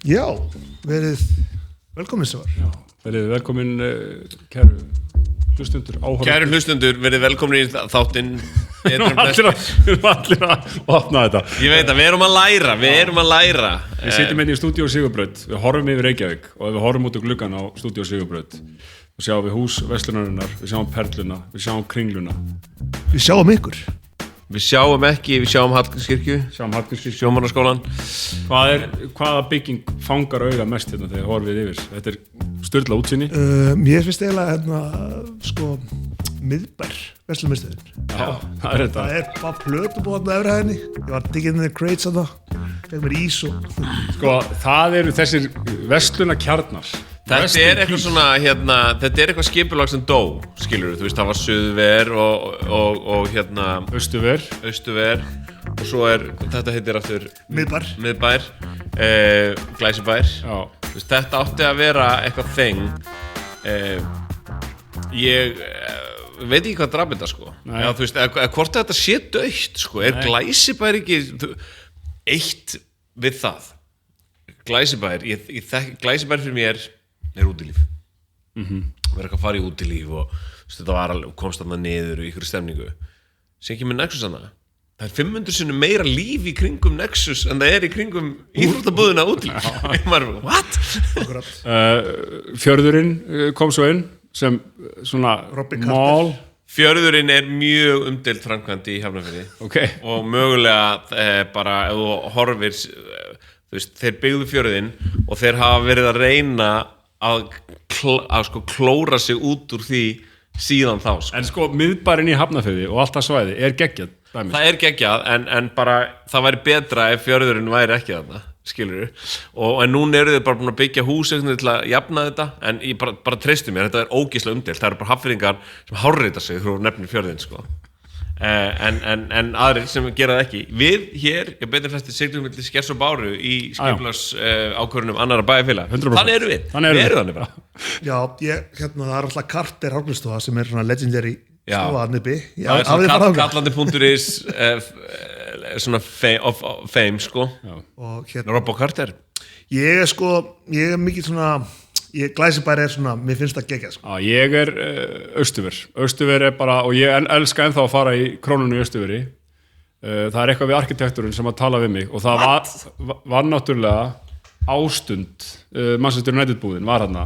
Já, verið velkomin Svar. Já, verið velkomin kæru hlustundur, áhorfendur. Kæru hlustundur, verið velkomin í þáttinn. Við erum allir að opna þetta. Ég veit að við erum að læra. Við sitjum í stúdíó Sigurbraut, við horfum yfir Reykjavík og við horfum út á gluggan á stúdíó Sigurbraut. Við sjáum við hús verslunarinnar, við sjáum perluna, við sjáum kringluna. Við sjáum ykkur. Við sjáum ekki, við sjáum Hallgrímskirkju, Sjómannaskólann. Hvaða bygging fangar auga mest hérna þegar horfið yfir? Þetta er sturla útsýni. Mér finnst eiginlega miðbær, verslunarmiðstöðin. Já, það er þetta. Það er bara plötubóðan á efrihæðinni. Ég var digginn in the crates að það. Fekk mér ís og... Sko, það eru þessir verslunarkjarnar. Þetta er eitthvað svona, þetta er eitthvað skipulag sem dó, skilur þú veist, það var Suðver og Austurver og svo þetta heitir aftur Miðbær, Glæsibær. Já. Veist, þetta átti að vera eitthvað þeng. Ég veit ekki hvað draf þetta, sko. Já, þú veist, hvort þetta sé dautt, sko, Glæsibær ekki eitt við það? Glæsibær, Glæsibær fyrir mér er útilíf. Verður ekki að fara í útilíf og þetta komst þarna niður í ykkur stemningu. Sem ekki með Nexus hana. Það er 500 sinnum meira líf í kringum Nexus en það er í kringum íþróttabúðina útilíf. What? Fjörðurinn kom svo inn sem svona mál. Fjörðurinn er mjög umdeild framkvæmd í Hafnarfirði. Okay. Og mögulega bara ef þú horfir, þú veist, þeir byggðu fjörðinn og þeir hafa verið að reyna að klóra sig út úr því síðan þá, sko. En sko, miðbærinn í Hafnarfirði og allt það svæði er geggjað. Það er geggjað, en bara það væri betra ef fjörðurinn væri ekki þarna, skilurðu. En núna eru þið bara búin að byggja hús til að jafna þetta, en ég bara treystu mér, þetta er ógeðslega umdeilt. Það eru bara Hafnfirðingar sem hárrita sig þegar þú nefnir fjörðinn, sko. En aðrir sem gera það ekki. Við hér, ég betur flestir siglum milli Skers og Báru í skipulags ákvörðunum annarra bæjarfélaga. 100%. Þannig eru við. Við erum þannig bara. Já, það er alltaf Carter Hárgrímsstofa sem er svona legendary stofa að nippi. Það er svona kallandi.is svona fame, sko. Robbo Carter. Ég er mikið svona Glæsibær er svona, mér finnst það geggjað, sko. Já, ég er Austurver er bara, og ég elska ennþá að fara í Krónunni í Austurveri. Það er eitthvað við arkitekturinn sem að tala við mig og það var náttúrulega Ástund, Manchester United búðin var þarna,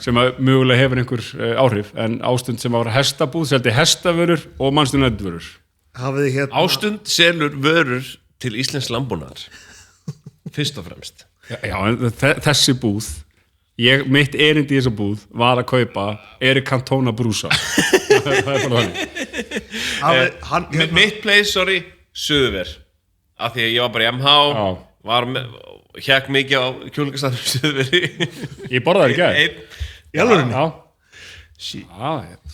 sem að mögulega hefur einhver áhrif, en Ástund sem var hestabúð, seldi hestavörur og Manchester United vörur. Ástund selur vörur til íslensks landbúnaðar, fyrst og fremst. Já, en þessi búð, mitt erindi í þessa búð var að kaupa Erik Cantona brúsa. Það er bara þannig. Mitt place, Suðver. Af því að ég var bara í MH, hékk mikið á kjúlingastaðnum Suðveri. Ég borðaði í gær. Í alvörunni? Já.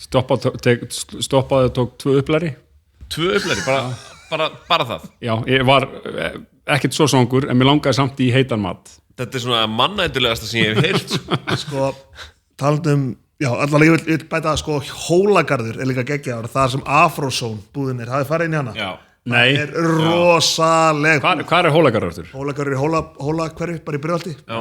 Stoppaði og tók 2 upplæri. 2 upplæri, bara það? Já, ég var ekkert svo songur, en mér langaði samt í heitan mat. Þetta er svona mannættulegasta sem ég hef heyrt. Sko, talandum, allavega ég vil bæta Hólagarður er líka geggjaður, það sem Afrozone búðin er, hafið farið inn í hana? Já. Nei. Það er rosaleg. Hvað er Hólagarður aftur? Hólagarður er Hólahverfi, bara í Breiðholti. Já.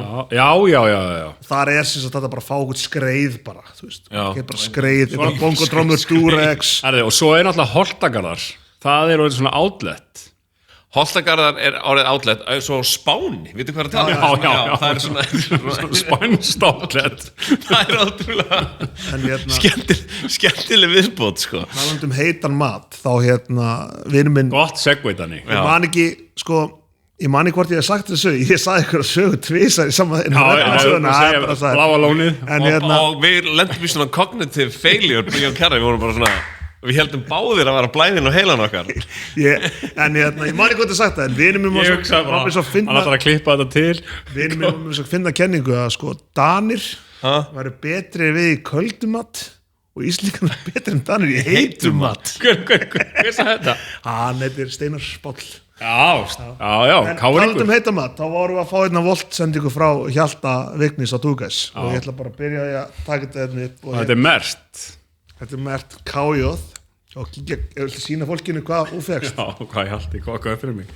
Þar er sem sagt þetta bara að fá okkur skreið bara, þú veist. Ekki bara skreið, bara bongodrómur, Durex. Og svo er náttúrulega Holtagarðar. Það er orðið svona outlet. Holtagarðar er orðið outlet, svo Spáni, veitu hvað það er? Já, það er svona spænst outlet. Það er ótrúlega skemmtileg viðbót, sko. Talandum heitan mat, þá vinur minn. Gott segveit þannig. Ég man ekki hvort ég hef sagt þessu, ég sagði ykkur að sögu tvisar í sama Bláa lónið. Og við lendum í svona cognitive failure, við vorum bara svona. Við heldum báðir að vera blæðin og heilan okkar. Ég man ekki hvort ég sagt það, en vinur mér hann ætlar að klippa þetta til. Vinur mér var að finna kenningu að Danir væru betri við í köldumat og Íslendingar betri en Danir í heitumat. Hver sagði þetta? Hann heitir Steinar Páll. Já, talandum heitamat, þá vorum við að fá einna voltsendingu frá Hjalta Vignis á Dúgæs og ég ætla bara að byrja að taka þetta upp. Þetta er merkt. Þetta er mert KJ og ég vil sína fólkinu hvað þú fékkst. Já, hvað ég haldi, hvað fyrir mig?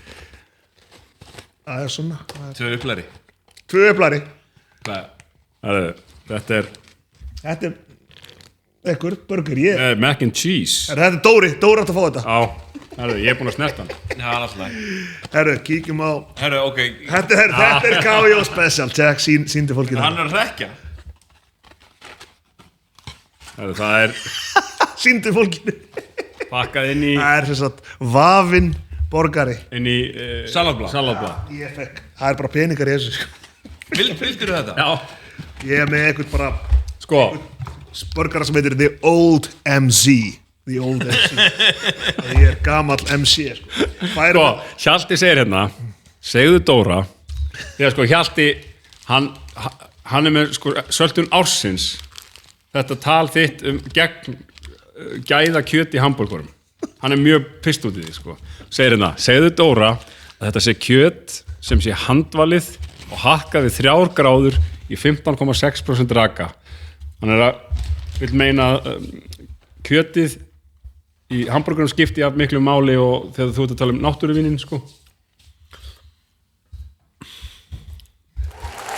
Það er svona. 2 upplæri. 2 eplari. Þetta er ekkur burger, mac and cheese. Þetta er Dóri átt að fá þetta. Já, ég er búin að snerta hann. Já, alltaf. Herru, kíkjum á. Herru, ok. Þetta er K.O. Special, check, sýndi fólkinu. Hann er að rekja. Það er Sýndi fólkinu. pakkað inn í... Það er sem sagt vafinn borgari. Inn í... Salatblað. Ég fekk, það er bara peningar í þessu. Vildur þetta? Já. Ég er með eitthvað bara... Sko. Borgara sem heitir The Old MC. The Old MC. Ég er gamall MC, Sko, Hjalti segir hérna, segðu Dóra, þegar sko Hjalti, hann er með sko söltun ársins, þetta tal þitt gegn gæða kjöt í hambúrgurum. Hann er mjög pist út í því, sko. Segir hérna, segðu Dóra að þetta sé kjöt sem sé handvalið og hakkað við 3 gráður í 15,6% raka. Hann er að vil meina kjötið í hambúrgurum skipti af miklu máli og þegar þú ert að tala um náttúruvínin, sko.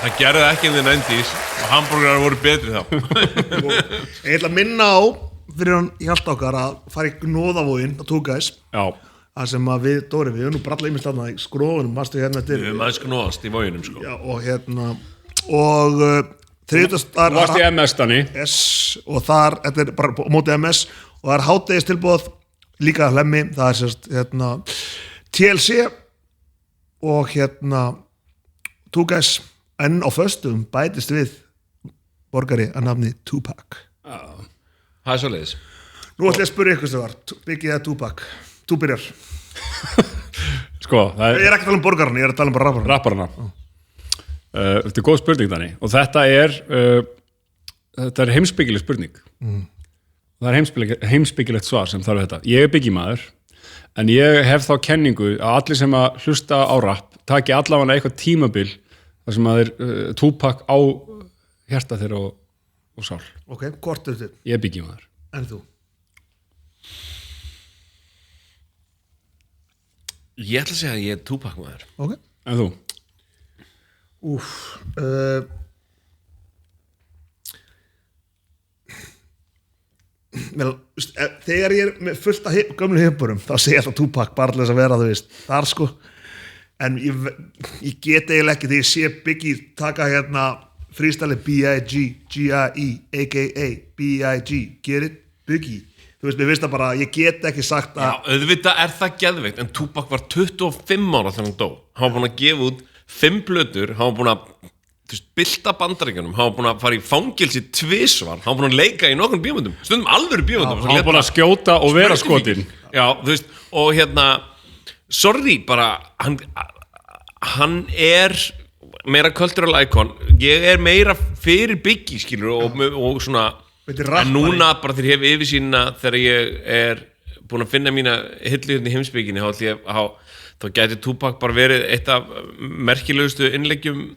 Það gerði ekki in the 90s og hambúrgarar voru betri þá. Ég ætla að minna á fyrir hann Hjalta okkar að fara í Gnóðavoginn á Two Guys. Já. Það sem að við, Dóri, við höfum nú brallað ímest þarna í skrófunum, varstu hérna Við höfum aðeins gnóðast í voginum, sko. Já, og og þriðjudaginn Þú varst í MS-stani. Yes, og þar, þetta er bara mótið MS og það er hádegistilboð líka hlemmi, það er sérst TLC og Two Guys en á föstum bætist við borgari að nafni Tupac. Það er svoleiðis. Nú ætla ég að spyrja ykkur sem var, Biggie eða Tupac? Þú byrjar. Sko, það Ég er ekki að tala um borgarana, ég er að tala um bara rapparana. Þetta er góð spurning þannig og þetta er heimspekileg spurning. Það er heimspekilegt svar sem þarf þetta. Ég er byggimaður en ég hef þá kenningu að allir sem að hlusta á rapp taki allavega eitthvað tímabil þar sem að þeir Tupac á hjarta þeirra og sál. Ok, hvort er þið? Ég er byggimaður. En þú? Ég ætla að segja að ég er Tupac maður. Ok. En þú? Þegar ég er með fullt af gömlu hippurum þá segir ég alltaf Tupac bara til þess að vera þar sko en ég get eiginlega ekki þegar ég sé Biggie taka freestyle B.I.G. G.I.E. a.k.a. B.I.G. Get it? Biggie. Þú veist, mér finnst það bara, ég get ekki sagt að... Já, auðvitað er það geðveikt, en Tupac var 25 ára þegar hann dó. Hann var búinn að gefa út 5 plötur, hann var búinn að bylta Bandaríkjunum, hann var búinn að fara í fangelsi 2 svar, hann var búinn að leika í nokkrum bíómyndum, stundum alvöru bíómyndum. Hann var búinn að skjóta og vera skotin. Já, þú veist, og sorry, bara, hann er meira cultural icon, ég er meira fyrir Biggie, skilur, og svona... En núna bara þegar ég hef yfirsýnina þegar ég er búin að finna mína hillu í heimspekinni þá gæti Tupac bara verið eitt af merkilegustu innleggjum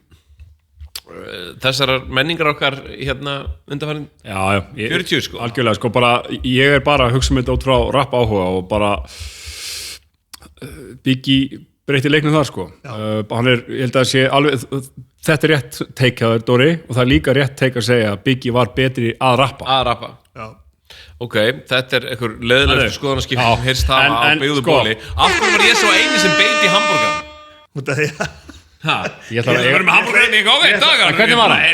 þessarar menningar okkar undanfarin 40 sko. Algjörlega sko, bara, ég er bara að hugsa þetta út frá rapp áhuga og bara Biggie breytti leiknum þar sko. Hann er, ég held að sé alveg, þetta er rétt take að Dóri og það er líka rétt take að segja að Biggie var betri að rappa. Já. Ok, þetta er einhver leiðilegur skoðanaskipti sem heyrst hafa á byggðu bóli. Af hverju var ég svo eini sem beiti hambúrgar? Ég ætla að vera með hambúrgarinn í góð eitt dagar. Hvernig var hann?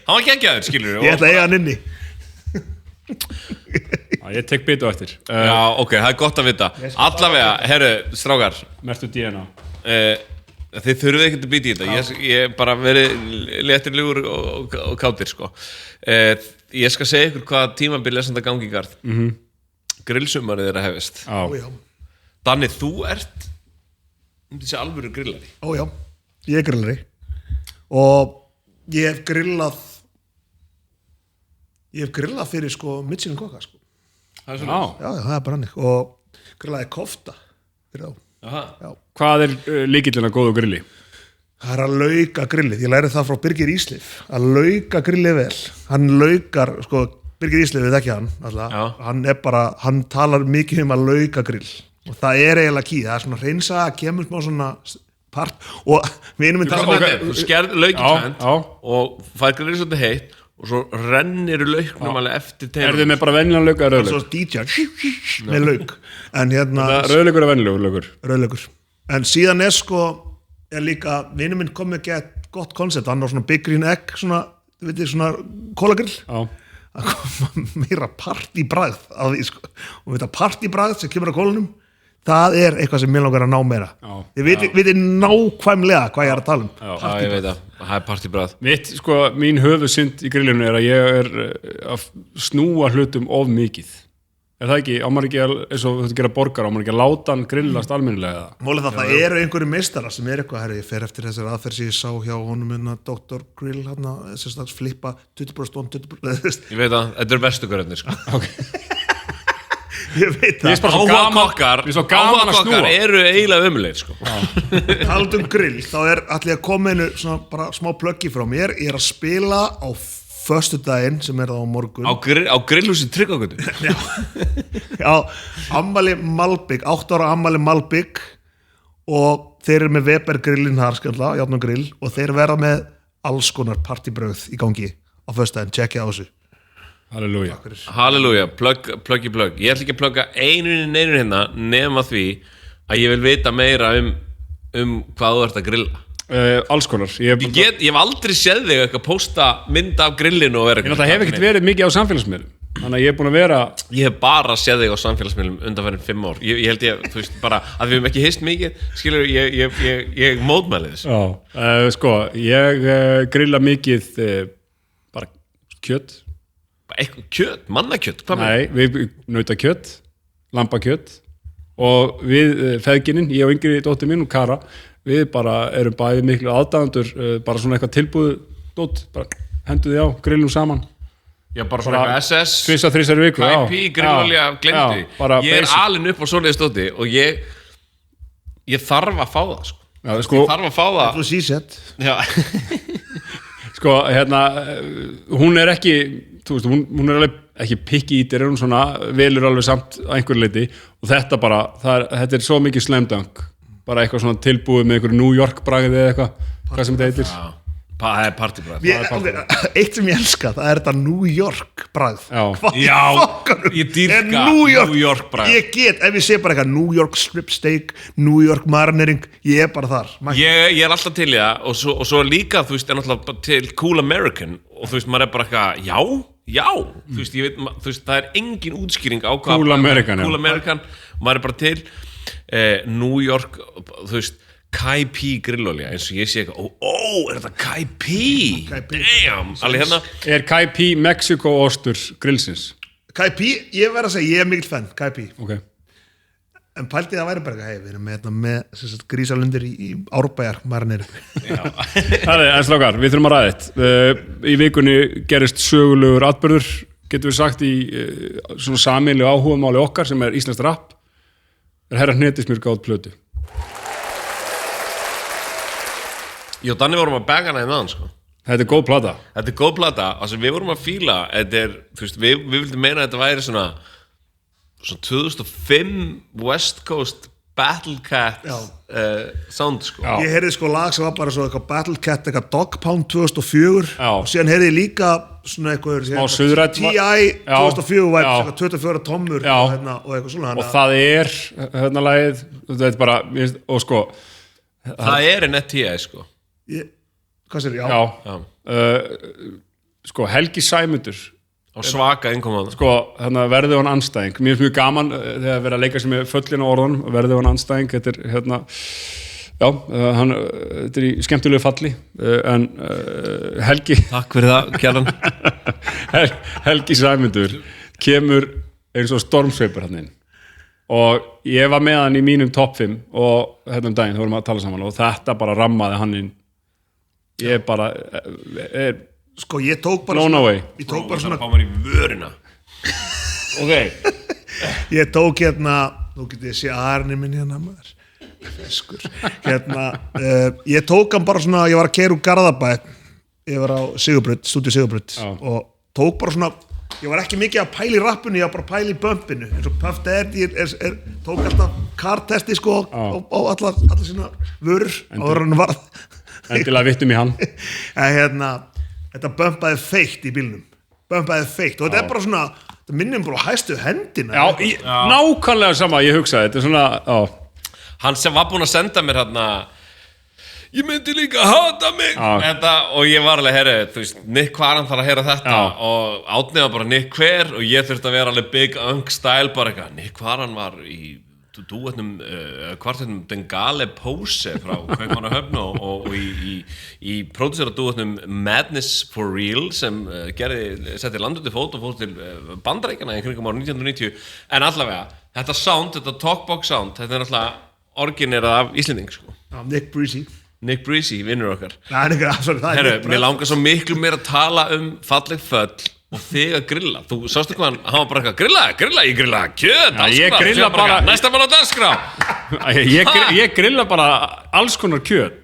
Hann var geggjaður, skilur. Ég ætla að eiga hann inni. Ég tek bitu eftir. Já, ok, það er gott að vita. Allavega, herru, strákar. Mertu DNA. Þið þurfið ekkert að býta í þetta. Ég bara verið léttirlegur og kátir, sko. Ég skal segja ykkur hvað tímabil er samt að gangi í garð. Grillsumarið er að hefist. Já. Danni, þú ert þessi alvöru grillari. Já, ég er grillari. Og ég hef grillað fyrir sko Michelin kokka sko. Já, það er bara hannig. Og grillaði kofta fyrir þá. Já. Hvað er lykillinn að góðu grilli? Það er að lauka grillið. Ég lærið það frá Birgir Ísleif. Að lauka grillið vel. Hann laukar, sko, Birgir Ísleif við ekki hann. Hann talar mikið um að lauka grill. Og það er eiginlega key. Það er svona hreinsa, kemur smá svona og vinur minn Þú skerð lauk í tvennt já. og fær grillið svolítið heitt og svo rennir lauknum alveg eftir Er þið með bara venjulegan lauk eða svo rauðlauk? DJ með lauk en hérna Rauðlaukur er venjulegur laukur rauðlaukur en síðan sko er líka vinur minn kom með gott koncept hann á svona Big Green Egg svona kólagrill Já, að koma meira partybragð á því sko og þetta partybragð sem kemur á kólunum það er eitthvað sem mér langar að ná meira þið viti nákvæmlega hvað ég er að tala um Já, ég veit það er partybræð mín höfuðsynd í grillinu er að ég er að snúa hlutum of mikið Er það ekki, ámar ekki eins og þú gera borgar, ámar ekki að láta hann grillast almennilega Málið það eru einhverju meistara sem er eitthvað herri, ég fer eftir þessari aðferð sem ég sá hjá honum Dr. Grill, þess að flippa 20% on 20% Ég veit það, þetta er bestu görðinir sko. Ég veit það Áhugakokkar eru eiginlega ömulegir sko. Talandi grill, þá er allir að koma einu svona bara smá pluggi frá mér ég er að spila á föstudaginn sem er það á morgun á grillhúsi Tryggvagötu Já, ammali Malbygg 8 ára ammali Malbygg og þeir eru með Weber grillin þar skalla, játn og grill og þeir verða með alls konar partybröð í gangi á föstudaginn, tjekkja á þessu Halleluja, plugg Ég ætla ekki að plugga einu hérna nema því að ég vil vita meira um hvað þú ert að grilla Alls konar Ég hef aldrei séð þig eitthvað posta mynd af grillinu og vera Það hef ekkert verið mikið á samfélagsmiðlum Þannig að ég er búin að vera Ég hef bara séð þig á samfélagsmiðlum undanfærin 5 ár Ég held þú veist bara að við hefum ekki hist mikið skilur, ég mótmæli þess Sko, ég grilla mikið bara kjöt Eitthvað kjöt, mannakjöt Nei, við nautakjöt lambakjöt og við feðginin, ég og yngri dóttir mín og Kara við bara erum bæði miklu aðdáðendur bara svona eitthvað tilbúð dót, bara hendu þið á, grillum saman Já, bara svona eitthvað SS 2-3 viku KP, grillolja, glemdi Ég er alin upp á svoleiðis dóti og ég þarf að fá það sko. Ég þarf að fá það Þú sísett Sko, hérna hún er ekki, þú veist, hún er alveg ekki picky eater, hún svona velur alveg samt að einhverju leiti og þetta bara, þetta er svo mikið slam dunk bara eitthvað svona tilbúið með einhverju New York bragði eða eitthvað, hvað sem þetta heitir Það er partybræð Eitt sem ég elska, það er þetta New York bragð Já, ég dýrka New York bragð Ég get, ef ég sé bara eitthvað New York strip steak, New York marinering ég er bara þar Ég er alltaf til í það og svo líka, þú veist, er náttúrulega til Cool American og þú veist, maður er bara eitthvað, já þú veist, ég veit, þú veist, það er engin útskýring á hvað Cool American maður er bara til New York, þú veist KP grillolja, eins og ég sé eitthvað er þetta KP? Damn, alveg hérna Er KP Mexico ostur grillsins? KP, ég verð að segja, ég er mikill fan KP Okay. En pæltið að væri bara við erum með grísalundir í Árbæjar marinir Það er strákar, við þurfum að ræða eitt í vikunni gerist sögulegur atburður, getum við sagt í svona sameiginlegu áhugamáli okkar sem er íslenskt rapp herra Hnetismjör gátt plötu Jó, Danni vorum að banga hana hérna sko. Þetta er góð plata altså, við vorum að fíla þú veist, við vildum meina að þetta væri svona 2005 West Coast Battle Cat sound sko. Ég heyrði sko lag sem var bara svo eitthvað Battle Cat, eitthvað Dog Pound 2004 og síðan heyrði ég líka svona eitthvað T.I. 2004 væri 24 tommur og eitthvað svona og það er hérna lagið þetta er bara, og sko það er en T.I. sko hvað sér, sko Helgi Sæmundur og svaka innkomaðan sko, hérna verði hann anstæðing mér finnst mjög gaman þegar verið að leika sem er föllin á orðunum, verði hann anstæðing þetta er hérna þetta er í skemmtilegu falli en Helgi takk fyrir það, kjærlan Helgi Sæmundur kemur eins og stormsveipur hann inn og ég var með hann í mínum top 5 og hérna daginn, þá vorum við að tala saman og þetta bara rammaði hann inn ég bara sko ég tók bara svona fá mér í vörina ég tók hérna nú getið ég sé aðarni minn hérna maður ég tók hann bara svona ég var að keyra úr Garðabæ ég var á Sigurbraut, stúdíu Sigurbraut og tók bara svona ég var ekki mikið að pæla í rappinu, ég var bara að pæla í bumpinu eins og Puff Daddy tók alltaf kartesti sko á allar sína vörur áður en varð endilega vittum í hann en þetta bumpaði feitt í bílnum bumpaði feitt og þetta bara svona þetta minnum bara hæstu hendina nákvæmlega sama ég hugsaði þetta svona hann sem var búinn að senda mér hérna ég myndi líka hata mig þetta, og ég var alveg, herri, þú veist Nick Kvaran þarf að heyra þetta og Átni var bara Nick hver og ég þurfti að vera alveg big unk style bara eitthvað, Nick Kvaran var í kvartetnum Bengale Pose frá Kaupmannahöfn og í pródúsera dúetnum Madness for Real sem setti land út í fót og fór til Bandaríkjanna í kringum ára 1990 en allavega, þetta sound, þetta talkbox sound þetta alltaf orginerað af Íslending sko. Nick Breezy, vinnur okkar Herru, mér langar svo miklu meira að tala falleg föll og þig að grilla þú sástu hvað hann var bara eitthvað grilla, ég grilla kjöt, ég grilla bara næsta bara á dagskrá ég grilla bara alls konar kjöt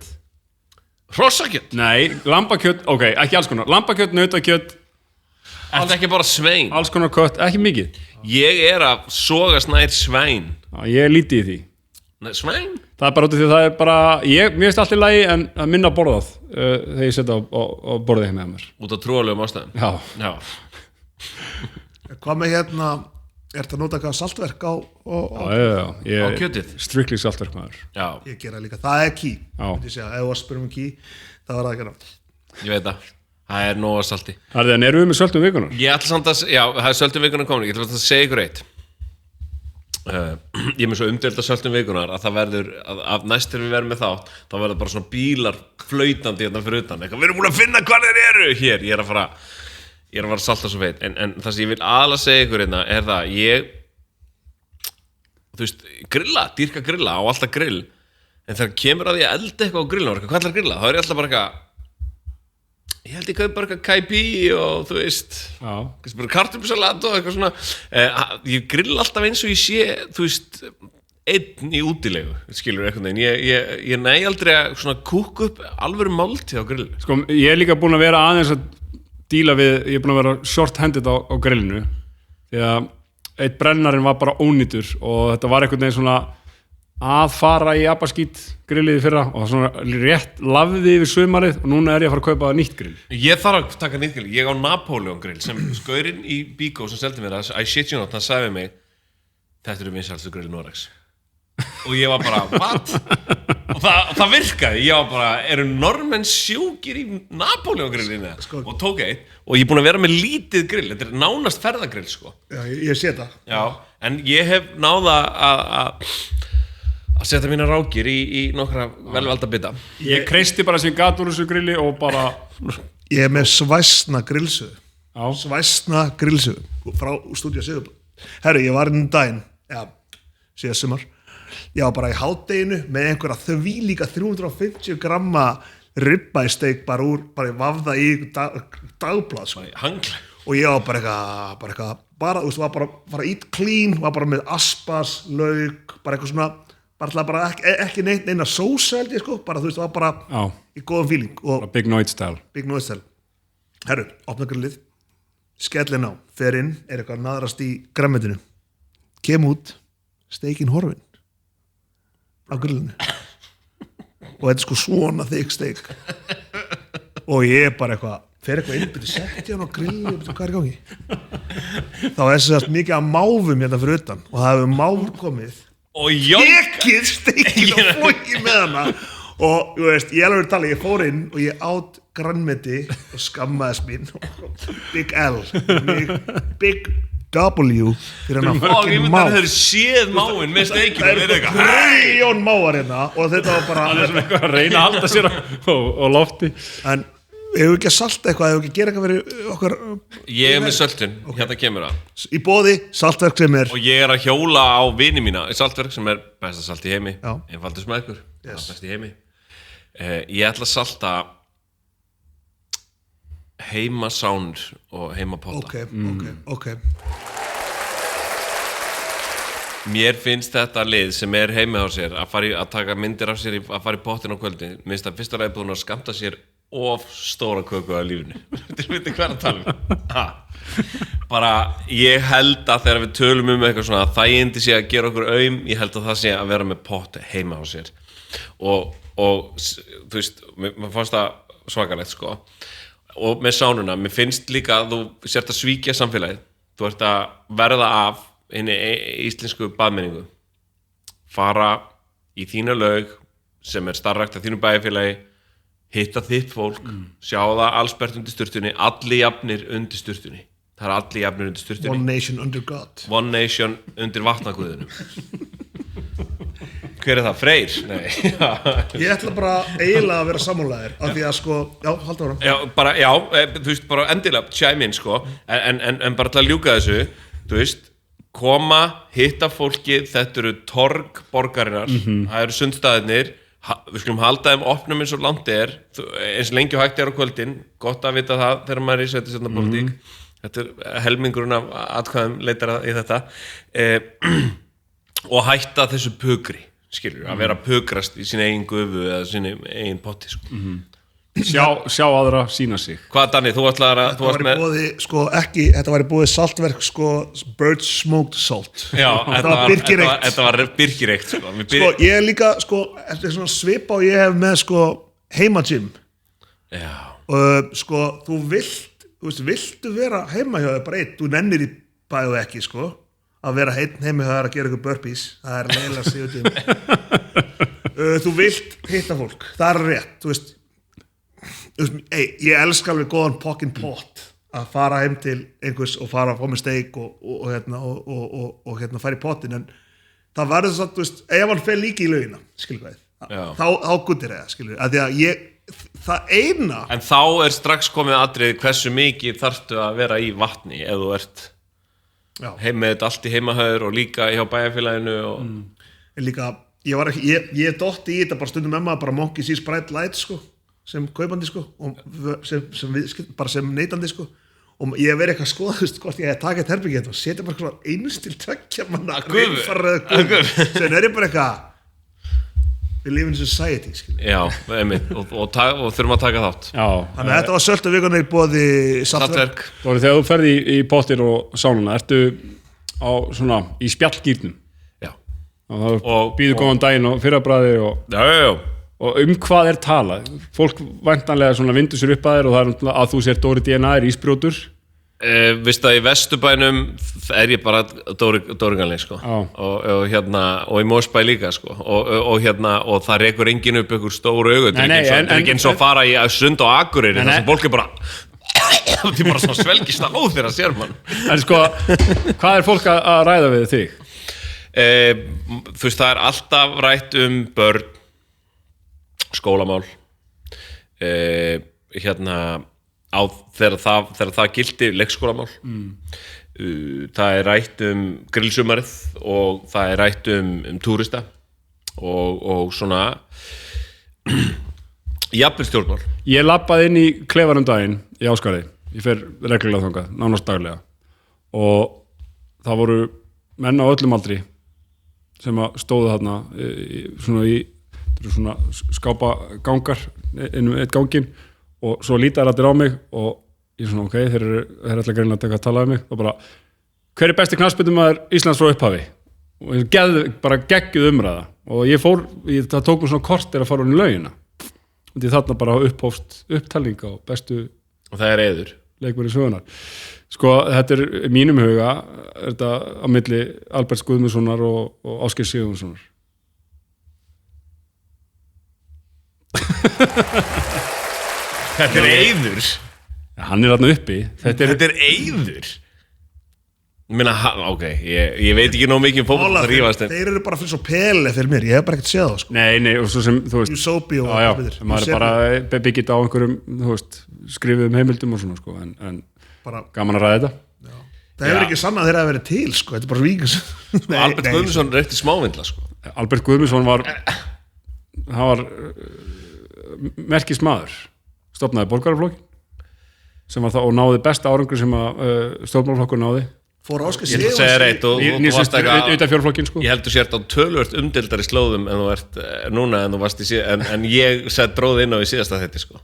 hrossakjöt? Nei, lambakjöt, ok, ekki alls konar lambakjöt, nautakjöt Þetta ekki bara svein? Alls konar kött, ekki mikið Ég að sogast nær svein ég líti í því Svein? Það bara út af því að það bara mér finnst allt í lagi en að minna borðað þegar ég setja á borðið heim með mér Út af trúalegum ástæðum? Já Hvað með ertu að nota eitthvað saltverk á kjötið? Strictly saltverk maður Ég gera líka, það key ef þú spyrum key, það var það að gera Ég veit það nóg að salti En erum við með söltum vikunar? Ég ætla samt að, það söltum vikunar komin Ég ætla að segja ykkur eitt ég með svo umdeild að söltum vikunar að það verður, að næstur við verðum með þá verður bara svona bílar flautandi hérna fyrir utan, við erum búin að finna hvað þeir eru hér, ég er að fara að salta svo feit, en það sem ég vil aðalega segja ykkur hérna er það, þú veist, dýrka grilla á alltaf grill, en þegar kemur að ég elda eitthvað á grillinu, hvað ætlar að grilla, þá er ég alltaf bara eitthvað ég held ég kaup bara eitthvað kaipi og þú veist bara kartöflusalat og eitthvað svona ég grill alltaf eins og ég sé þú veist, einn í útilegu skilur eitthvað, en ég næ aldrei að svona kúka upp alvöru máltíð á grill Sko, ég líka búin að vera aðeins að díla við, ég er búin að vera short-handed á grillinu því að eitt brennarinn var bara ónýtur og þetta var einhvern veginn svona að fara í abaskít grilliði fyrra og svona rétt lafði yfir sumarið og núna er ég að fara að kaupa nýtt grill Ég þarf að taka nýtt grill, ég á Napoleon grill sem skaurinn í Bíkó sem seldi mér það I shit you not, hann sagði mig þetta eru vinsælstu grill Noregs og ég var bara, what? og það virkaði, ég var bara eru normenn sjúkir í Napoleon grillinu og tók eitt og ég er búin að vera með lítið grill, þetta er nánast ferðagrill sko. Já, ég sé það en ég hef náða að setja mína rákir í nokkra velvalda bita Ég kreisti bara sem gat úr þessu grilli og bara Ég er með svæsna grillsögu frá stúdíu Sigurbjörn Herru, ég var daginn síðan sumar ég var bara í hádeginu með einhverja þvílíka 350 gramma ribbasteik bara vafða í dagblað sko. og ég var bara eat clean, var bara með aspas, lauk bara eitthvað svona bara ekki neina sósa held ég sko, bara þú veist, það var bara í góðum feeling Big Noid style Herru, opna grillið skellin á, fer inn, er eitthvað naðrast í grænmetinu kem út, steikin horfin á grillinu og þetta er sko svona þykk steik og ég bara fer eitthvað inn, byrju setti hann á grillinu hvað er í gangi þá er þess mikið að máfum hérna fyrir utan og það hefur máf komið og tekið steikin og flókið með hana og þú veist, ég alveg tala, ég fór inn og ég át grænmeti og skammaðist mín Big L Big W fyrir hann að fucking má það er séð máin með steikinu það er eitthvað hræjón máar hérna og þetta var bara það er svona eitthvað að reyna að halda sér á lofti en hefur ekki að salta eitthvað, hefur ekki að gera eitthvað fyrir okkar ég er með söltun, hérna kemur það í boði, saltverk sem er og ég er að hjóla á vini mína saltverk sem er besta salt í heimi einfaldur smækur, best í heimi ég ætla að salta heimasánur og heimapotta ok mér finnst þetta lið sem heimi á sér að taka myndir af sér að fara í pottin á kvöldi mér finnst það fyrsta ræði búin að skamta sér of stóra köku af lífinu Þú veit hvað að tala bara ég held að þegar við tölum eitthvað svona þægindi sé að gera okkur ég held að það sé að vera með pott heima á sér og þú veist, mér fannst það svakalegt sko og með sánuna, mér finnst líka að þú sért að svíkja samfélagið þú ert að verða af hinni íslensku baðmenningu fara í þína laug sem starfrækt af þínu bæjarfélagi hitta þitt fólk sjá það allsbert undir sturtunni allir jafnir undir sturtunni það allir jafnir undir sturtunni One nation under God One nation undir vatnaguðunum Hver það? Freyr? Nei Ég ætla bara eiginlega að vera sammálaðir af því að sko, já, halda ára þú veist, bara endilega chime in sko, en bara til að ljúka þessu þú veist, koma hitta fólki, þetta eru torg borgarinnar, það eru sundstaðirnir við skulum halda þeim opnum eins og langt eins lengi og hægt á kvöldin gott að vita það þegar maður í sveitarstjórnar pólitík þetta er helmingurinn af atkvæðum leitar í þetta og hætta þessu pukri skilur, að vera pukrast í sín eigin gufu eða sín eigin potti sko. sjá aðra sína sig Hvað Danni, þú ætlaðir að Þetta var í bóði, sko, ekki þetta var í bóði saltverk, sko bird smoked salt Já, þetta var birkireikt Þetta var birkireikt sko. Sko, ég er líka, sko, eftir svona svipa og ég hef með, sko, heimagym Já sko, þú viltu vera heima hjá þér bara einn, þú nennir í bæðu ekki, sko að vera heima hjá þér að gera ykkur burpees það er leiðilega síðan þú vilt hitta fólk, það er rétt, þú veist ég elska alveg góðan pokkin pot að fara heim til einhvers og fara að fá með steik og hérna fara í pottin en það verður svo, þú veist, ef hann fer líka í laugina skilur hvað, þá guttir það skilur, að því að það eina En þá er strax komið atriði hversu mikið þarftu að vera í vatni ef þú ert heim með þetta allt í heimahöður og líka hjá bæjarfélaginu en líka, ég dotti í þetta bara stundum með maður bara Monkey See Sprite Light sko sem kaupandi sko og bara sem neytandi sko og ég verið eitthvað skoðust hvort ég hef takið þetta herbyggi og setja bara eitthvað eins til tveggja manna gufu sem er ég bara eitthvað we live in society skilur. Já, einmitt og þurfum að taka þátt Þannig að þetta var söldu vikunni bóði saltverk Þegar þú ferði í pottir og sánuna ertu á svona í spjallgýrnum Já og býður góðan daginn og fyrrabræði og hvað er talað? Fólk væntanlega svona vindur sér upp að þér og það er að þú sér Dóri DNA ísbrjótur Vist að í Vesturbænum er ég bara Dóringanleik sko og í Mosbæ líka sko og það rekur enginn upp ykkur stóru augu það er ekki eins og að fara í Sund og Akureyri þar sem fólk er bara það er bara svona svelgist á þeirra sér mann En sko, hvað er fólk að ræða við þig? Þú veist, það er alltaf rætt börn skólamál þegar það gildi leikskólamál það er rætt grillsumarið og það er rætt túrista og svona jafnvel stjórnmál Ég labbaði inn í klefarum daginn í Ásgarði, ég fer reglulega þangað nánast daglega og það voru menn á öllum aldri sem að stóðu þarna svona skápa gangar inn eitt ganginn og svo lítar allir á mig og ég er svona ok, þeir eru alltaf greinlega að tala um mig og bara, hver er besti knattspyrnumaður Íslands frá upphafi? Og bara geggjuð umræða og það tók mér svona kortir að fara hún í laugina og því þarna bara upphófst upptalning á bestu og það er Eiður leikmur í sögunar sko, þetta er í mínum huga þetta á milli Alberts Guðmundssonar og Ásgeir Sigurðssonar Þetta er Eiður Hann er þarna uppi Þetta er Eiður Minna, ok, ég veit ekki nóg mikið fótboll að rífast Þeir eru bara fyrir svo pele fyrir mér, ég hef bara ekkert séð það sko. Nei, og svo sem, þú veist Usobi og maður er bara byggitt á einhverjum, þú veist skrifuðum heimildum og svona, sko en bara gaman að ræða þetta Það hefur ekki sannað þeirra að vera til, sko, þetta er bara víkins Albert Guðmundsson er eftir smávindla, sko Albert Guðmundsson var merkis maður stofnaði Borgaraflokkin sem var það og náði besta árangur sem að stjórnmálaflokkur náði Fór Ásgeir Ég ætla að segja reitt auðvitað fjórflokkin sko Ég held þú sért á tölvört umdeildari slóðum en þú ert núna en þú varst en ég sett dróð inn á í síðasta þetta sko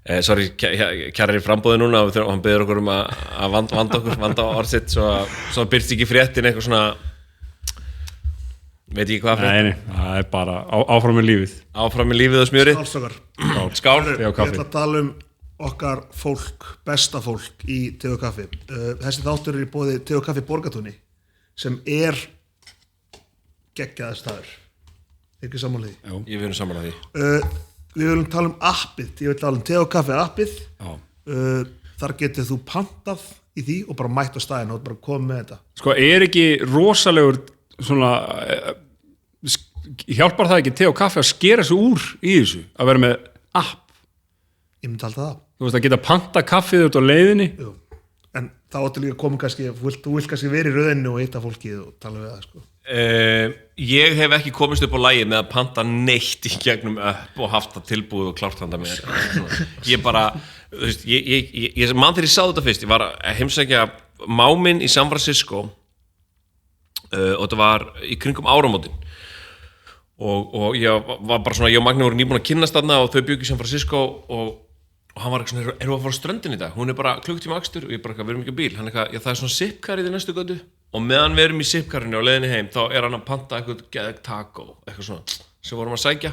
Sorry, kærar í frambóði núna og hann beður okkur að vanda orðsitt svo byrst ekki fréttin eitthvað svona veit ekki hvað frétt. Nei, það bara áfram með lífið. Áfram með lífið og smjörið. Skál. Ég ætla að tala okkar fólk, besta fólk í te og kaffi. Þessi þáttur í boði te og kaffi Borgatúni sem geggjaður staður. Ekki sammála því? Ég vil sammála því. Við viljum tala appið. Ég vil tala te og kaffi appið. Þar getur þú pantað í því og bara mætt á staðinn og bara komið með þetta. Sko, ekki rosalegur svona hjálpar það ekki te og kaffi að skera sig úr í þessu, að vera með app? Ég myndi alltaf það. Þú veist að geta panta kaffið út á leiðinni? Jú, en þá áttu líka að koma kannski, þú vilt kannski vera í röðinni og hitta fólkið og tala við það, sko. Ég hef ekki komist upp á lagi með að panta neitt í gegnum upp og haft það tilbúið og klárt handa mér. Ég bara, þú veist, ég mann þegar ég sá þetta fyrst, ég var að heimsækja máminn í San Francisco og þetta var í kringum áramótin og ég var bara svona, ég og Magni voru nýbúin að kynnast þarna og þau bjuggu í San Francisco og hann var eitthvað svona, erum við að fara á ströndin í dag? Hún bara klukktíma akstur og ég bara, við erum ekki á bíl. Hann eitthvað, já það svona sipkarið í næstu götu og meðan við erum í sipkarinu á leiðinni heim þá hann að panta eitthvað geðveikt taco eitthvað svona, sem vorum að sækja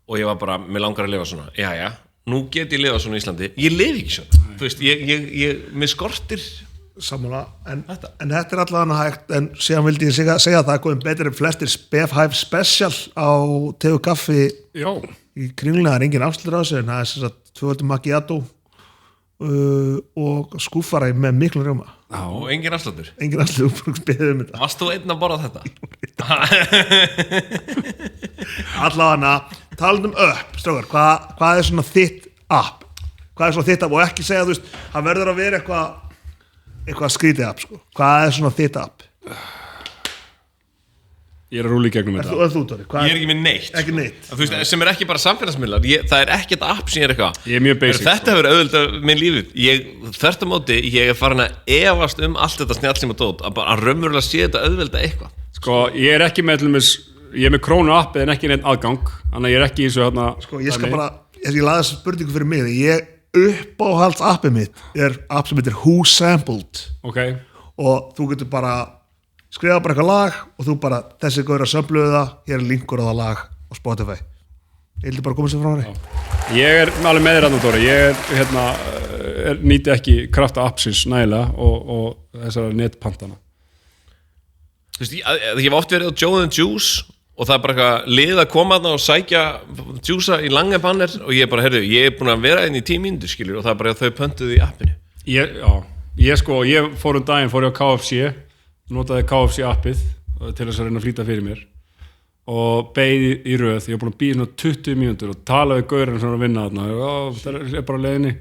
og ég var bara, mig langar að lifa svona já, nú get ég lifað svona í Íslandi ég lifi ekki svona, þú veist, mér skortir sammála, en þetta allavega hægt, en síðan vildi ég segja að það komið betur en flestir Befhæf Special á te og kaffi í kringluna, það engin afslur á sig en það sem sagt 2 macchiato og skúffaræg með miklu rjóma og engin afsláttur beðum þetta. Varst þú einn að borða þetta? Allavega, talandum upp strókar, hvað svona þitt app? Hvað svona þitt app? Og ekki segja, þú veist, það verður að vera eitthvað skrítið app, sko. Hvað svona þitt app? Ég að rúla í gegnum þetta. Þú, Dóri, ég ekki með neitt. Ekki neitt. Þú veist, sem ekki bara samfélagsmiðlar. Það ekkert app sem eitthvað. Ég mjög basic. Þetta hefur auðvitað minn lífið. Þvert á móti, ég farin að efast allt þetta snjallsíma dót, að raunverulega sé þetta auðvelda eitthvað. Sko, ég ekki með ég með Krónu appið en ekki neitt aðgang. Þannig að ég ekki í þessu hérna. Sko, ég skal bara, ég laði þessa spurningu fyrir mig. Uppáhalds appið mitt app sem heitir Who Sampled. Okay. Og þú getur bara skrifa bara eitthvað lag og þú bara, þessi gaur að sömbluðu það, hér linkur á það lag á Spotify. Ég vildi bara koma sér frá henni. Ég alveg með þér að Dóri, ég nýti ekki krafta appsins nægilega og þessara netpantana. Þú veist, ég hef oft verið á Joe and Juice og það bara eitthvað lið að koma þarna og sækja juica í langa banner og ég bara, ég búin að vera inn í 10 mínútur, skilur, og það bara þau pöntuðu í appinu. Ég fór daginn á KFC, notaði KFC appið til þess að reyna að flýta fyrir mér og beið í röð, ég var búin að bíða 20 mínútur og tala við gaurinn sem var að vinna þarna, það er bara leiðinni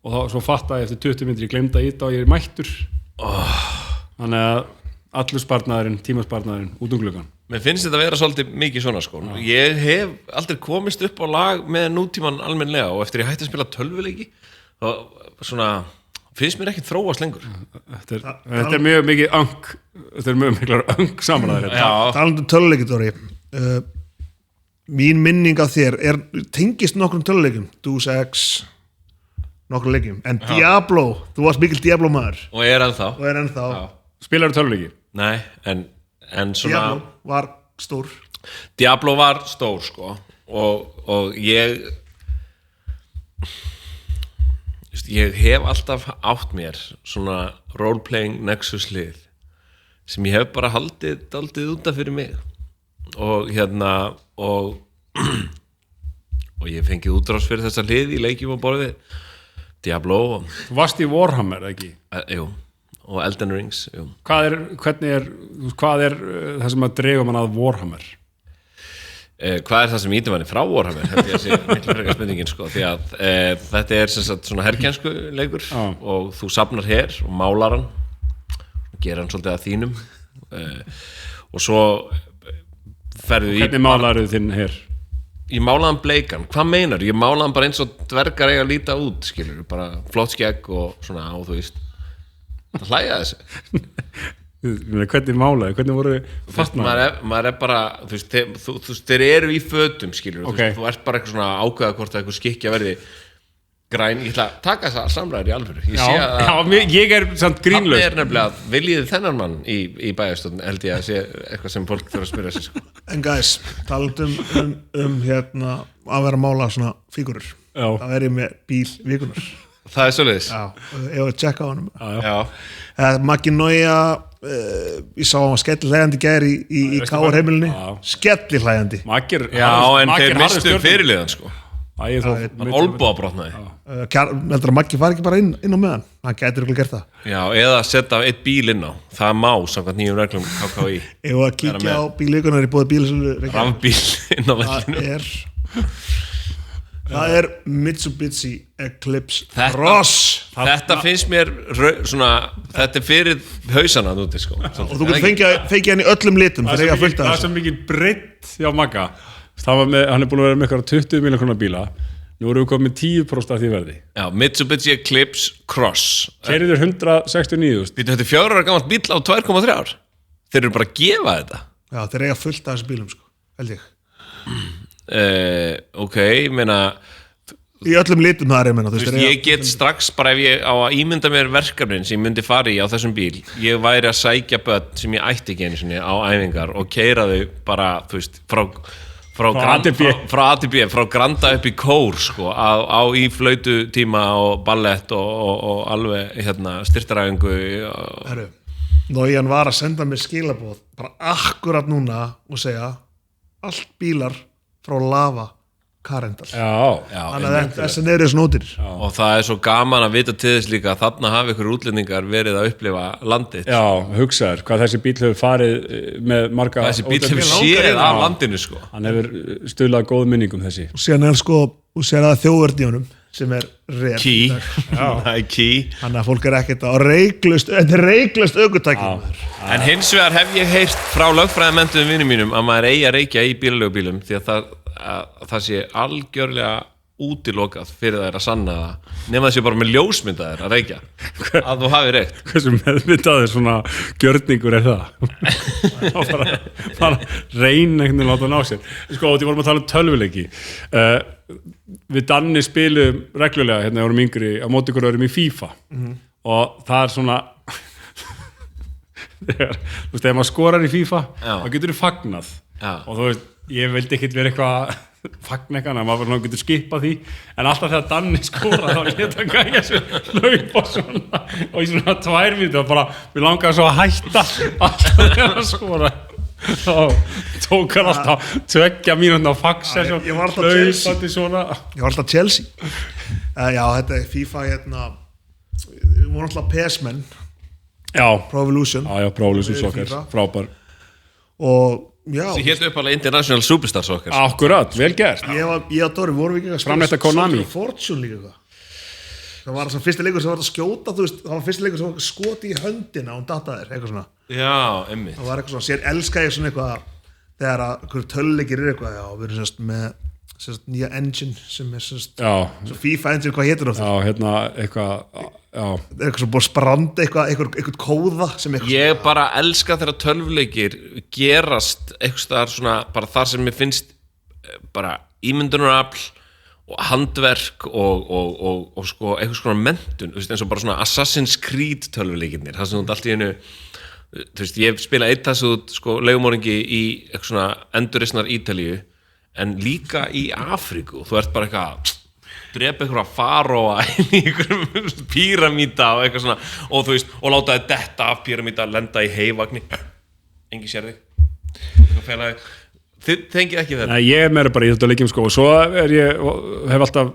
og svo fattaði ég eftir 20 mínútur, ég glemdi að íta og ég mættur. Þannig að allur sparnaðurinn, tímasparnaðurinn út gluggann. Mér finnst þetta að vera svolítið mikið svona sko. Ég hef aldrei komist upp á lag með nútíman almennlega og eftir ég hætti að spila tölvuleiki þá svona finnst mér ekkert þróast lengur. Þetta er mjög mikið þetta er mjög miklar samanlæðir. Talandi tölvuleiki, Dóri, mín minning af þér tengist nokkrum tölvuleikum, Deus Ex, nokkrum leikjum, en Diablo, þú varst mikil Diablo maður. Og er ennþá. Spilarðu tölvuleiki? Nei, en svona Diablo var stór. Diablo var stór, sko, og ég hef alltaf átt mér svona role-playing Nexus lið sem ég hef bara haldið út af fyrir mig og og ég fengið útrás fyrir þessa lið í leikjum á borðið Diablo og Þú varst í Warhammer, ekki? Jú, og Elden Rings, jú. Hvað er það sem að dregur mann að Warhammer? Hvað er það sem ítir manni frá Warhammer? Þetta sé miklu frekar spurningin, sko, því að þetta er sem sagt svona herkjensku leikur og þú safnar her og málar hann og gera hann svolítið að þínum og svo ferðu í Hvernig málarðu þinn her? Ég málaði hann bleikan, hvað meinar? Ég málaði hann bara eins og dvergar eiga að líta út, skilur, bara flott skegg og svona á, þú veist það hlæja þessu Hvernig málaði, hvernig voru fatnaði? Maður bara, þú veist, þeir eru í fötum, skilur, Okay. þú ert bara eitthvað svona ákveða hvort að eitthvað skikja verði Græn, ég ætla að taka þessa samræður í alvöru. Ég sé ég samt grínlaus. Það nefnilega, viljið þennan mann í bæjarstjórn, held ég að sé eitthvað sem fólk þurfa að spyrja sig, sko. En guys, talandum hérna að vera að mála svona fígurur. Já. Þá ég með bíl vikunar. Það svoleiðis. Já, ég var að tjekka á honum. Já. Maggi Nója, ég sá hann skellihlægjandi gær í KR-heimilinni. Skellihlægjandi. En þeir mistu fyrirliðan, sko. Olbúabrotnaði. Heldur að Maggi fari ekki bara inn á meðan, hann gætir okkur gert það. Já, eða setja eitt bíl inn á, það má samkvæmt nýjum reglum KKÍ. Ég var að kíkja á bílvíkunar í bóði bílasölu. Rafbíl inn á vellinu. Það er Mitsubishi Eclipse Cross. Þetta finnst mér þetta er fyrir hausana núti, sko. Og þú getur fengið hann í öllum litum. Það er svo mikið breytt hjá Magga. Hann er búin að vera með eitthvað 20 miljónar bíla. Nú erum við komið með 10% af því verði. Já, Mitsubishi Eclipse Cross. Keyrður 169.000. Þetta er 4 ára gamalt bíl á 2,3 ár. Þeir eru bara að gefa þetta. Já, þeir eiga fullt af þessum bílum, sko, held ég. Ok, ég meina í öllum litum það er ég meina. Ég get strax bara ef ég á að ímynda mér verkefnin sem ég myndi fara í á þessum bíl, ég væri að sækja börn sem ég ætti ekki einu sinni á æfingar og keyra þau bara, þú veist, frá ATB, frá Granda upp í kór, sko, í flaututíma og ballett og alveg styrtaræfingu. Herru, Nójan var að senda mér skilaboð bara akkurat núna og segja allt bílar frá Lava Carendal. Þannig að þessi neyri snótir. Og það er svo gaman að vita til þess líka að þarna hafi ykkur útlendingar verið að upplifa landið. Já, hugsaður hvað þessi bíl hefur farið með marga. Þessi bíl hefur séð af landinu, sko. Hann hefur stuðlað góð minningum þessi. Og síðan er sko, og sér að þjóðverdi í honum sem er reyð. Það er key. Þannig að fólk er ekkert á reiklaust ökutæki. En hins vegar hef ég heyrt frá lögfræðimenntuðum vinum mínum að maður eigi að reykja í bílaleigubílum því að það sé algjörlega útilokað fyrir þær að sanna það nema það sé bara með ljósmyndaðir að reykja að þú hafi reykt. Hversu meðvitaður svona gjörningur er það? bara reyna einhvern veginn láta ná sér. Sko, því vorum að tala um tölvuleiki. Við Danni spilum reglulega hérna vorum yngri á móti ykkur öðrum í FIFA og það er svona þú veist, ef maður skorar í FIFA þá getur þú fagnað og þú veist, ég vildi ekkert vera eitthvað fagna eitthvað, en maður getur skipað því en alltaf þegar Danni skora þá leta hann gæja sér hlaupa svona og í svona 2 mínútur og bara, við langaði svo að hætta alltaf þegar hann skora þá tók hann alltaf 2 mínútur á faxa ég var alltaf Chelsea já, þetta er FIFA við vorum alltaf PS-menn Pro Evolution Pro Evolution Soccer, frábær og já, sem hétt upp alveg International Superstar Soccer. Akkurat, vel gert. Ég og Dóri vorum ekki að framleitt að Konami Fortune líka það var svona fyrsti leikur sem var að skjóta þú veist, það var fyrsti leikur sem var skoti í höndina og dataðir, eitthvað svona einmitt. Það var eitthvað svona, sér elska ég svona eitthvað þegar að töluleikir eitthvað við erum sérst með nýja engine sem er sérst svo FIFA engine, hvað hétur það? Eitthvað svo búið sprand eitthvað kóða sem eitthvað ég bara elska þegar tölvuleikir gerast eitthvað staðar svona bara þar sem mér finnst bara ímyndunarafl og handverk og sko eitthvað svona menntun, eins og bara svona Assassin's Creed tölvuleikirnir, það sem þú allt í einu þú veist, ég spila eitt þessu sko leigumorðingi í eitthvað svona endurreisnar Ítalíu en líka í Afríku, þú ert bara eitthvað drepa einhverja faróa inn í einhverjum píramíta og eitthvað svona og þú veist, og láta þið detta af píramíta lenda í heivagni engi sér þig þið tengið ekki þetta. Nei, ég er meira bara í þetta leikjum sko og svo hef alltaf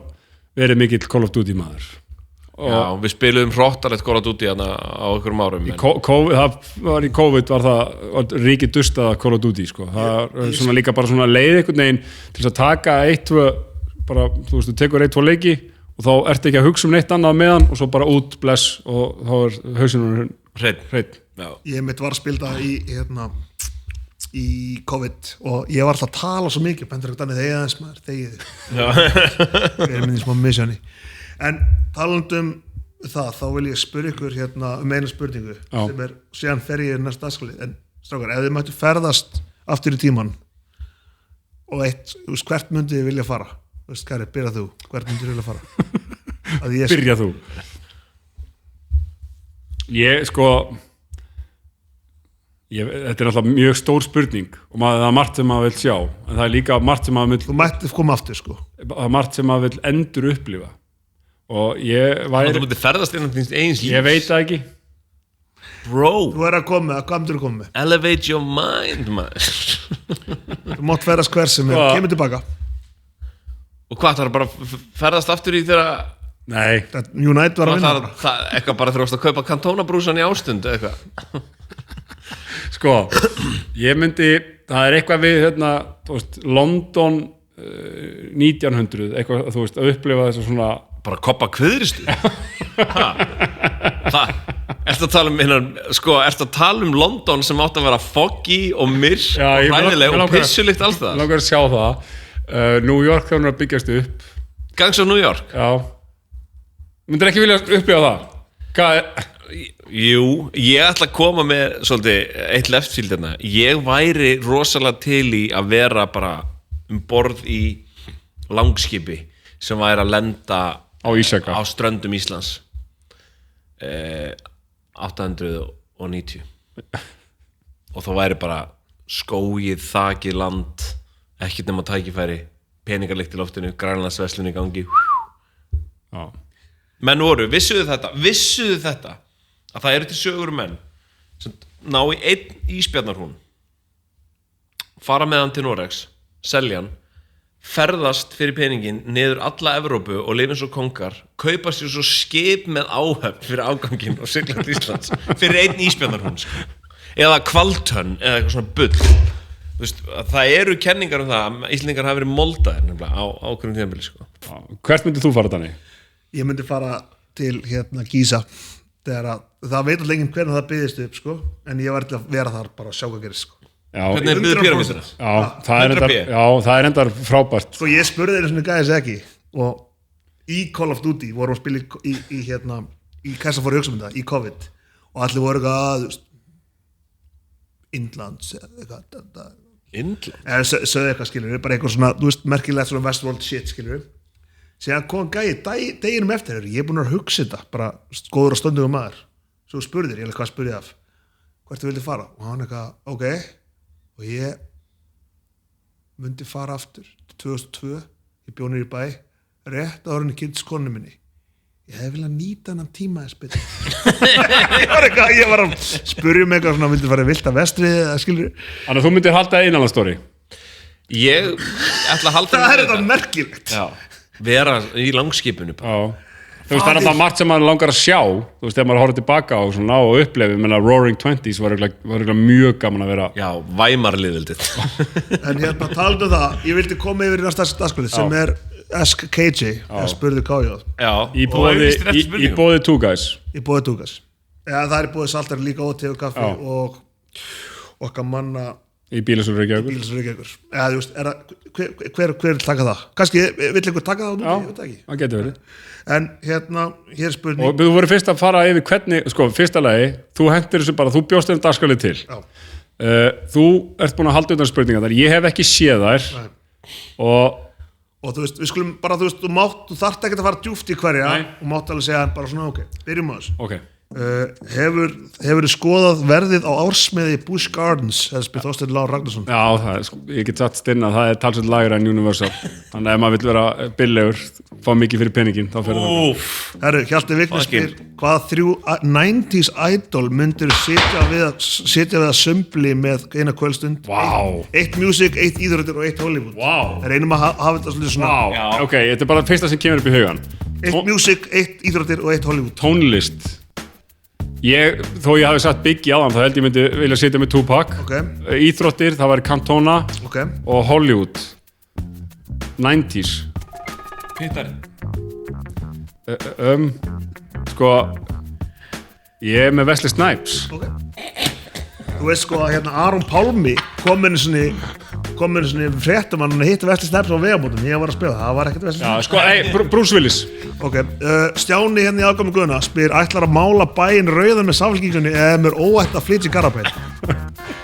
verið mikill Call of Duty maður já, við spiluðum hrottalegt Call of Duty á einhverjum árum COVID var það ríkið dustað Call of Duty sko, það er svona líka bara svona leið einhvern veginn til þess að taka 1-2 bara, þú veist, þú tekur 1-2 leiki og þá ertu ekki að hugsa neitt annað meðan og svo bara út, bless og þá hausinn hreinn. Ég mitt var að spilda í COVID og ég var alltaf að tala svo mikið bendur ekki þannig þegar aðeins maður þegið við erum inn í smá missjóni en talandum það þá vil ég spyrja ykkur einu spurningu sem er, síðan fer ég næsta dagskrálið en strákar, ef þið mættu ferðast aftur í tíman og hvert myndi þið vilja fara? Kæri, byrja þú, hvert myndir þú vilja fara? að ég Byrja þú. Þetta er alltaf mjög stór spurning og það er margt sem maður vil sjá en það er líka margt sem maður þú mætti koma aftur sko það er margt sem maður vil endur upplifa og ég væri Þú myndir ferðast innan þíns eigins lífs ég veit það ekki Bro, þú er að koma, hvað myndir þú koma með elevate your mind maður. þú mátt ferðast hver sem er, kemur tilbaka Og hvað, það er bara að ferðast aftur í þegar nei, United var að vinna það eitthvað bara þurfast að kaupa kantónabrúsan í ástund eitthvað ég myndi það er eitthvað við hérna, veist, London 1900 eitthvað, þú veist, að upplifa þess að svona bara koppa kviðristu Ertu að tala um London sem átt að vera foggy og myrk og hræðileg og pissulikt alls það Ég langar að sjá það New York þannig að byggjast upp Gangs á New York Já Myndir ekki vilja upplifa það? Hvað er Jú, ég ætla að koma með svolítið eitt leftfield hérna. Ég væri rosalega til í að vera bara borð í langskipi sem væri að lenda á Ísaka á ströndum Íslands 890 og þá væri bara skógið, þakið land ekkert nema tækifæri peningarlykt í loftinu, grænlandsverslun í gangi Já. Menn voru, vissuðu þetta að það eru til sögur menn sem ná í einn ísbjarnarhún fara með hann til Noregs selja hann, ferðast fyrir peningin niður alla Evrópu og lifa eins og kongar, kaupa sér svo skip með áhöfn fyrir afgangin og sigla til Íslands fyrir einn ísbjarnarhún sko. Eða kvaltönn eða eitthvað svona bull veist, það eru kenningar um það að Íslendingar hafa verið moldaðir nefnilega á ákveðnum tímabili sko. Hvert myndir þú fara þannig? ég myndi fara til Giza það veit allir enginn hvernig það byggðist upp sko. en ég var til að vera þar bara að sjá hvað gerist sko. Hvernig er byggðu píramídina? Það er endar frábært sko ég spurði þeirra svona gæðis ekki og í Call of Duty vorum að spila í Kassa fór hugsamönda í COVID og allir voru eitthvað Indlands sögðu eitthvað skilur bara eitthvað svona, þú veist, merkilegt svona Westworld shit skilur síðan kom gæði deginum eftir ég er búin að hugsa þetta bara góður og stöndugum maður svo spurðir, ég hvað spurði af hvert þú vildi fara og hann eitthvað, ok og ég myndi fara aftur til 2002 ég bjó niður í bæ rétt áður en ég kynntist konu minni ég hefði viljað nýta hennan tíma þess betur ég var að spurja mig eitthvað svona vildi fara vilt að vestri skilur Þannig að þú myndir halda innanlandsstory Ég ætla að halda það er þetta merkilegt Já, vera í langskipinu Þú veist, það er alltaf margt sem maður langar að sjá þú veist, ef maður horfður tilbaka á svona og upplefi menna Roaring Twenties var eiginlega mjög gaman að vera Já, Weimarliðveldið En taldu það, ég vildi koma yfir í næsta dagskvöldi sem er Ask KJ spurði KJ í bóði Two Guys í bóði Two Guys það er í bóði Saltar líka og te og kaffi og okkar manna í Bílasur Reykjavíkur eða þú veist, hver vil taka það kannski vill einhver taka það Já, það getur verið en hér spurning og þú voru fyrst að fara yfir hvernig sko, fyrsta lagi, þú hendur þessu bara þú bjóst þeim dagskalið til þú ert búin að halda utan spurningar þar ég hef ekki séð þær og þú veist, við skulum bara þú veist, þú þarft ekki að fara djúpt í hverja og mátt alveg segja bara svona ok, byrjum á þessu hefur þið skoðað verðið á ársmiði Busch Gardens hefði spyrt Þorsteinn Lár Ragnarsson Já, ég get satt stinn að það er talsveit lagra en Universal þannig að ef maður vill vera billegur fá mikið fyrir peningin, þá fyrir það Herru, Hjalti Vignis spyr hvaða 3 90s idol myndir sitja við að sumbli með eina kvöldstund eitt music, eitt íþróttir og eitt Hollywood reynum að hafa þetta svolítið svona Ok, þetta er bara fyrsta sem kemur upp í hugan eitt music, eitt íþróttir og eitt Hollywood Tónlist þó ég hafi sagt Biggie áðan þá held ég myndi vilja sitja með Tupac Íþróttir, það var Cantona og Hollywood 90s Pítar Sko ég er með Wesley Snipes Þú veist sko að Aron Pálmi kom með svona fréttum hann hitti Wesley Snipes á vegamótum ég var að spila, það var ekkert Wesley Snipes sko, Bruce Willis Stjáni í Afgami Guðna spyr ætlar að mála bæinn rauðan með samfélkingunni eða mér óætt að flytja í Garabæn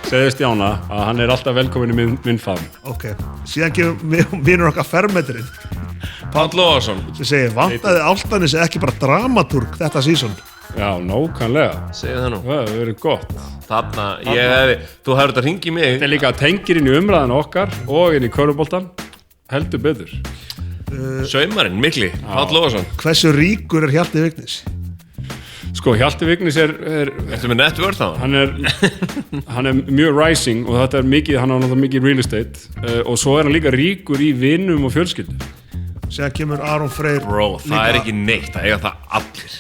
segði Stjána að hann er alltaf velkomin í minn faðm síðan kemur vinur okkar fermeturinn Páll Lóðarsson sem segir, vantaði Álftanes ekki bara dramatúrg þetta sísón? Já, nákvæmlega. segir það nú Það hefur verið gott. þarna, þú hefur þetta hringi mig Þetta er líka tengir inn í umræðan okkar og inn í köruboltan. Heldur betur. saumarinn, mikli, Páll Lóðarsson Hversu ríkur er Hjalti Vignis? Sko, Hjalti Vignis Ertu með net worth á hann? hann er mjög rising og þetta er mikið, hann á náttúrulega mikið real estate og svo er hann líka ríkur í vinum og fjölskyldu. Sér kemur Aron Freyr Bro, það er ekki neitt, það eiga það allir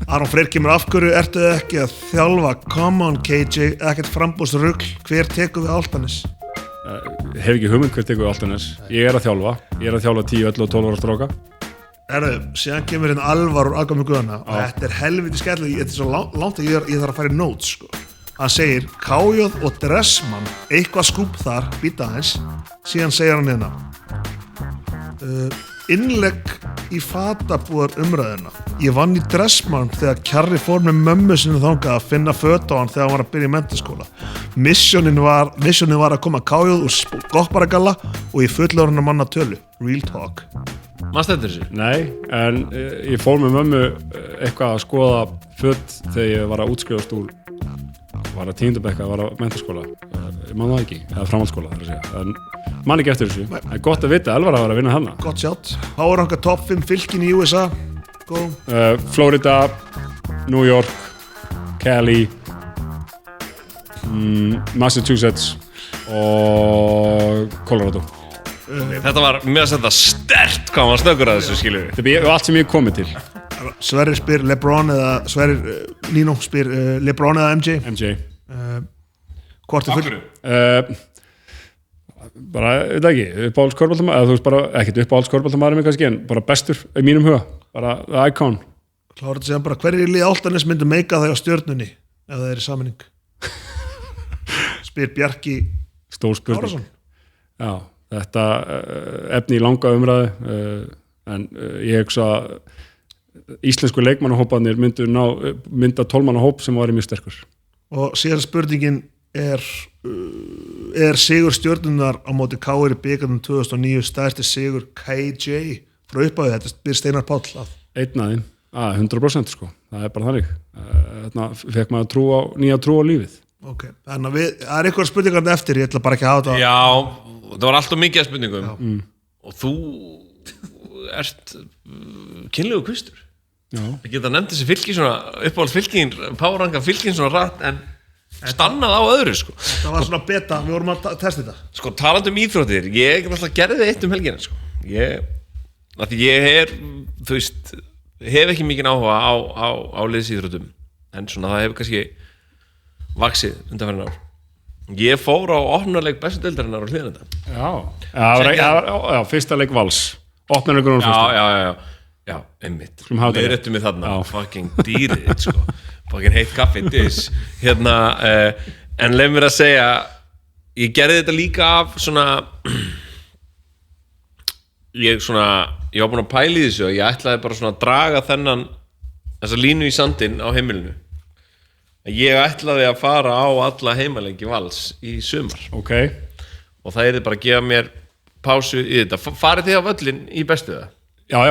Aron Freyr kemur af hverju, ertu ekki að þjálfa? Come on KJ, ekkert frambúsrugl, hver tekur við Álftanes? Hef ekki hugmynd hver tekur Álftanes. Ég er að þjálfa 10, 11 og 12 ára stráka. Síðan kemur hérna Alvar úr Algami Guðana og þetta er helviti skemmtilega, þetta er svo langt að ég þarf að fara í notes sko. Hann segir, Kájóð og Dressmann eitthvað skúp þar, býta aðeins síðan segir hann hérna innlegg í fatabúðar umræðina. Ég vann í Dressmann þegar Kjarri fór með mömmu sinni þangað að finna föt á hann þegar hann var að byrja í menntaskóla. Missionin var að koma Kájóð úr Gopparagalla og í fullorðna manna tölu. Real talk. Manstu eftir þessu? Nei, en ég fór með mömmu eitthvað að skoða föt þegar ég var að útskrifast úr var að 10. bekka, var að menntaskóla ég man það ekki, eða framhaldsskóla þar að segja, en man ekki eftir þessu það er gott að vita, Elvar að vera að vinna hana Gott sjátt, Power Ranka top 5 fylkin í USA Go Florida, New York Cali Massachusetts og Colorado Þetta var mjög að setja sterkt hvað maður snöggur að þessu skilur þetta er allt sem ég er komið til Sverrir spyr LeBron eða Sverrir Nino spyr LeBron eða MJ Hvort er full bara, veit ekki, uppáhalds körbóltamaður eða þú veist bara, ekkert uppáhalds körbóltamaður með kannski en bara bestur í mínum huga bara the icon Klára þetta segja bara, hverjir í lið Álftanes myndu meika það á Stjörnunni ef það er í sammenning spyr Bjarki stór spurning Árásson já, þetta efni í langa umræðu en ég hugsa íslensku leikmannahópanir mynda 12 manna hóp sem var mjög sterkur og síðan spurningin er sigur Stjörnunar á móti KR í bikarnum 2009 stærsti sigur KJ frá upphafi, þetta byrð Steinar Páll einn af þeim, 100% sko það er bara þannig þarna fekk maður nýja trú á lífið ok, þannig að það er eitthvað spurningar eftir, ég ætla bara ekki að hafa þetta Já, það var alltaf mikið af spurningum og þú ert kynlegu kvistur Ég geta nefnt þessi fylki svona uppáhalds fylkin, Power Ranka fylkin svona rætt en stannað á öðru sko. Það var svona beta, við vorum að testa þetta Sko talandi íþróttir, ég alltaf gerði eitt helgina sko. Ég þú veist hef ekki mikinn áhuga á liðsíþróttum en svona það hefur kannski vaxið undanferðin ár Ég fór á opnarleik bestu deildarinnar á hliðina Já, fyrsta leik Vals opnarleikur Já, einmitt Leiðrættu mig þarna, fucking dýrið sko. Fucking heitt kaffi en leið mér að segja ég gerði þetta líka af svona ég var búin að pæla í þessu og ég ætlaði bara svona að draga þessa línu í sandinn á heimilinu ég ætlaði að fara á alla heimaleiki Vals í sumar og það bara að gefa mér pásu í þetta farið þið á völlin í bestu það? Já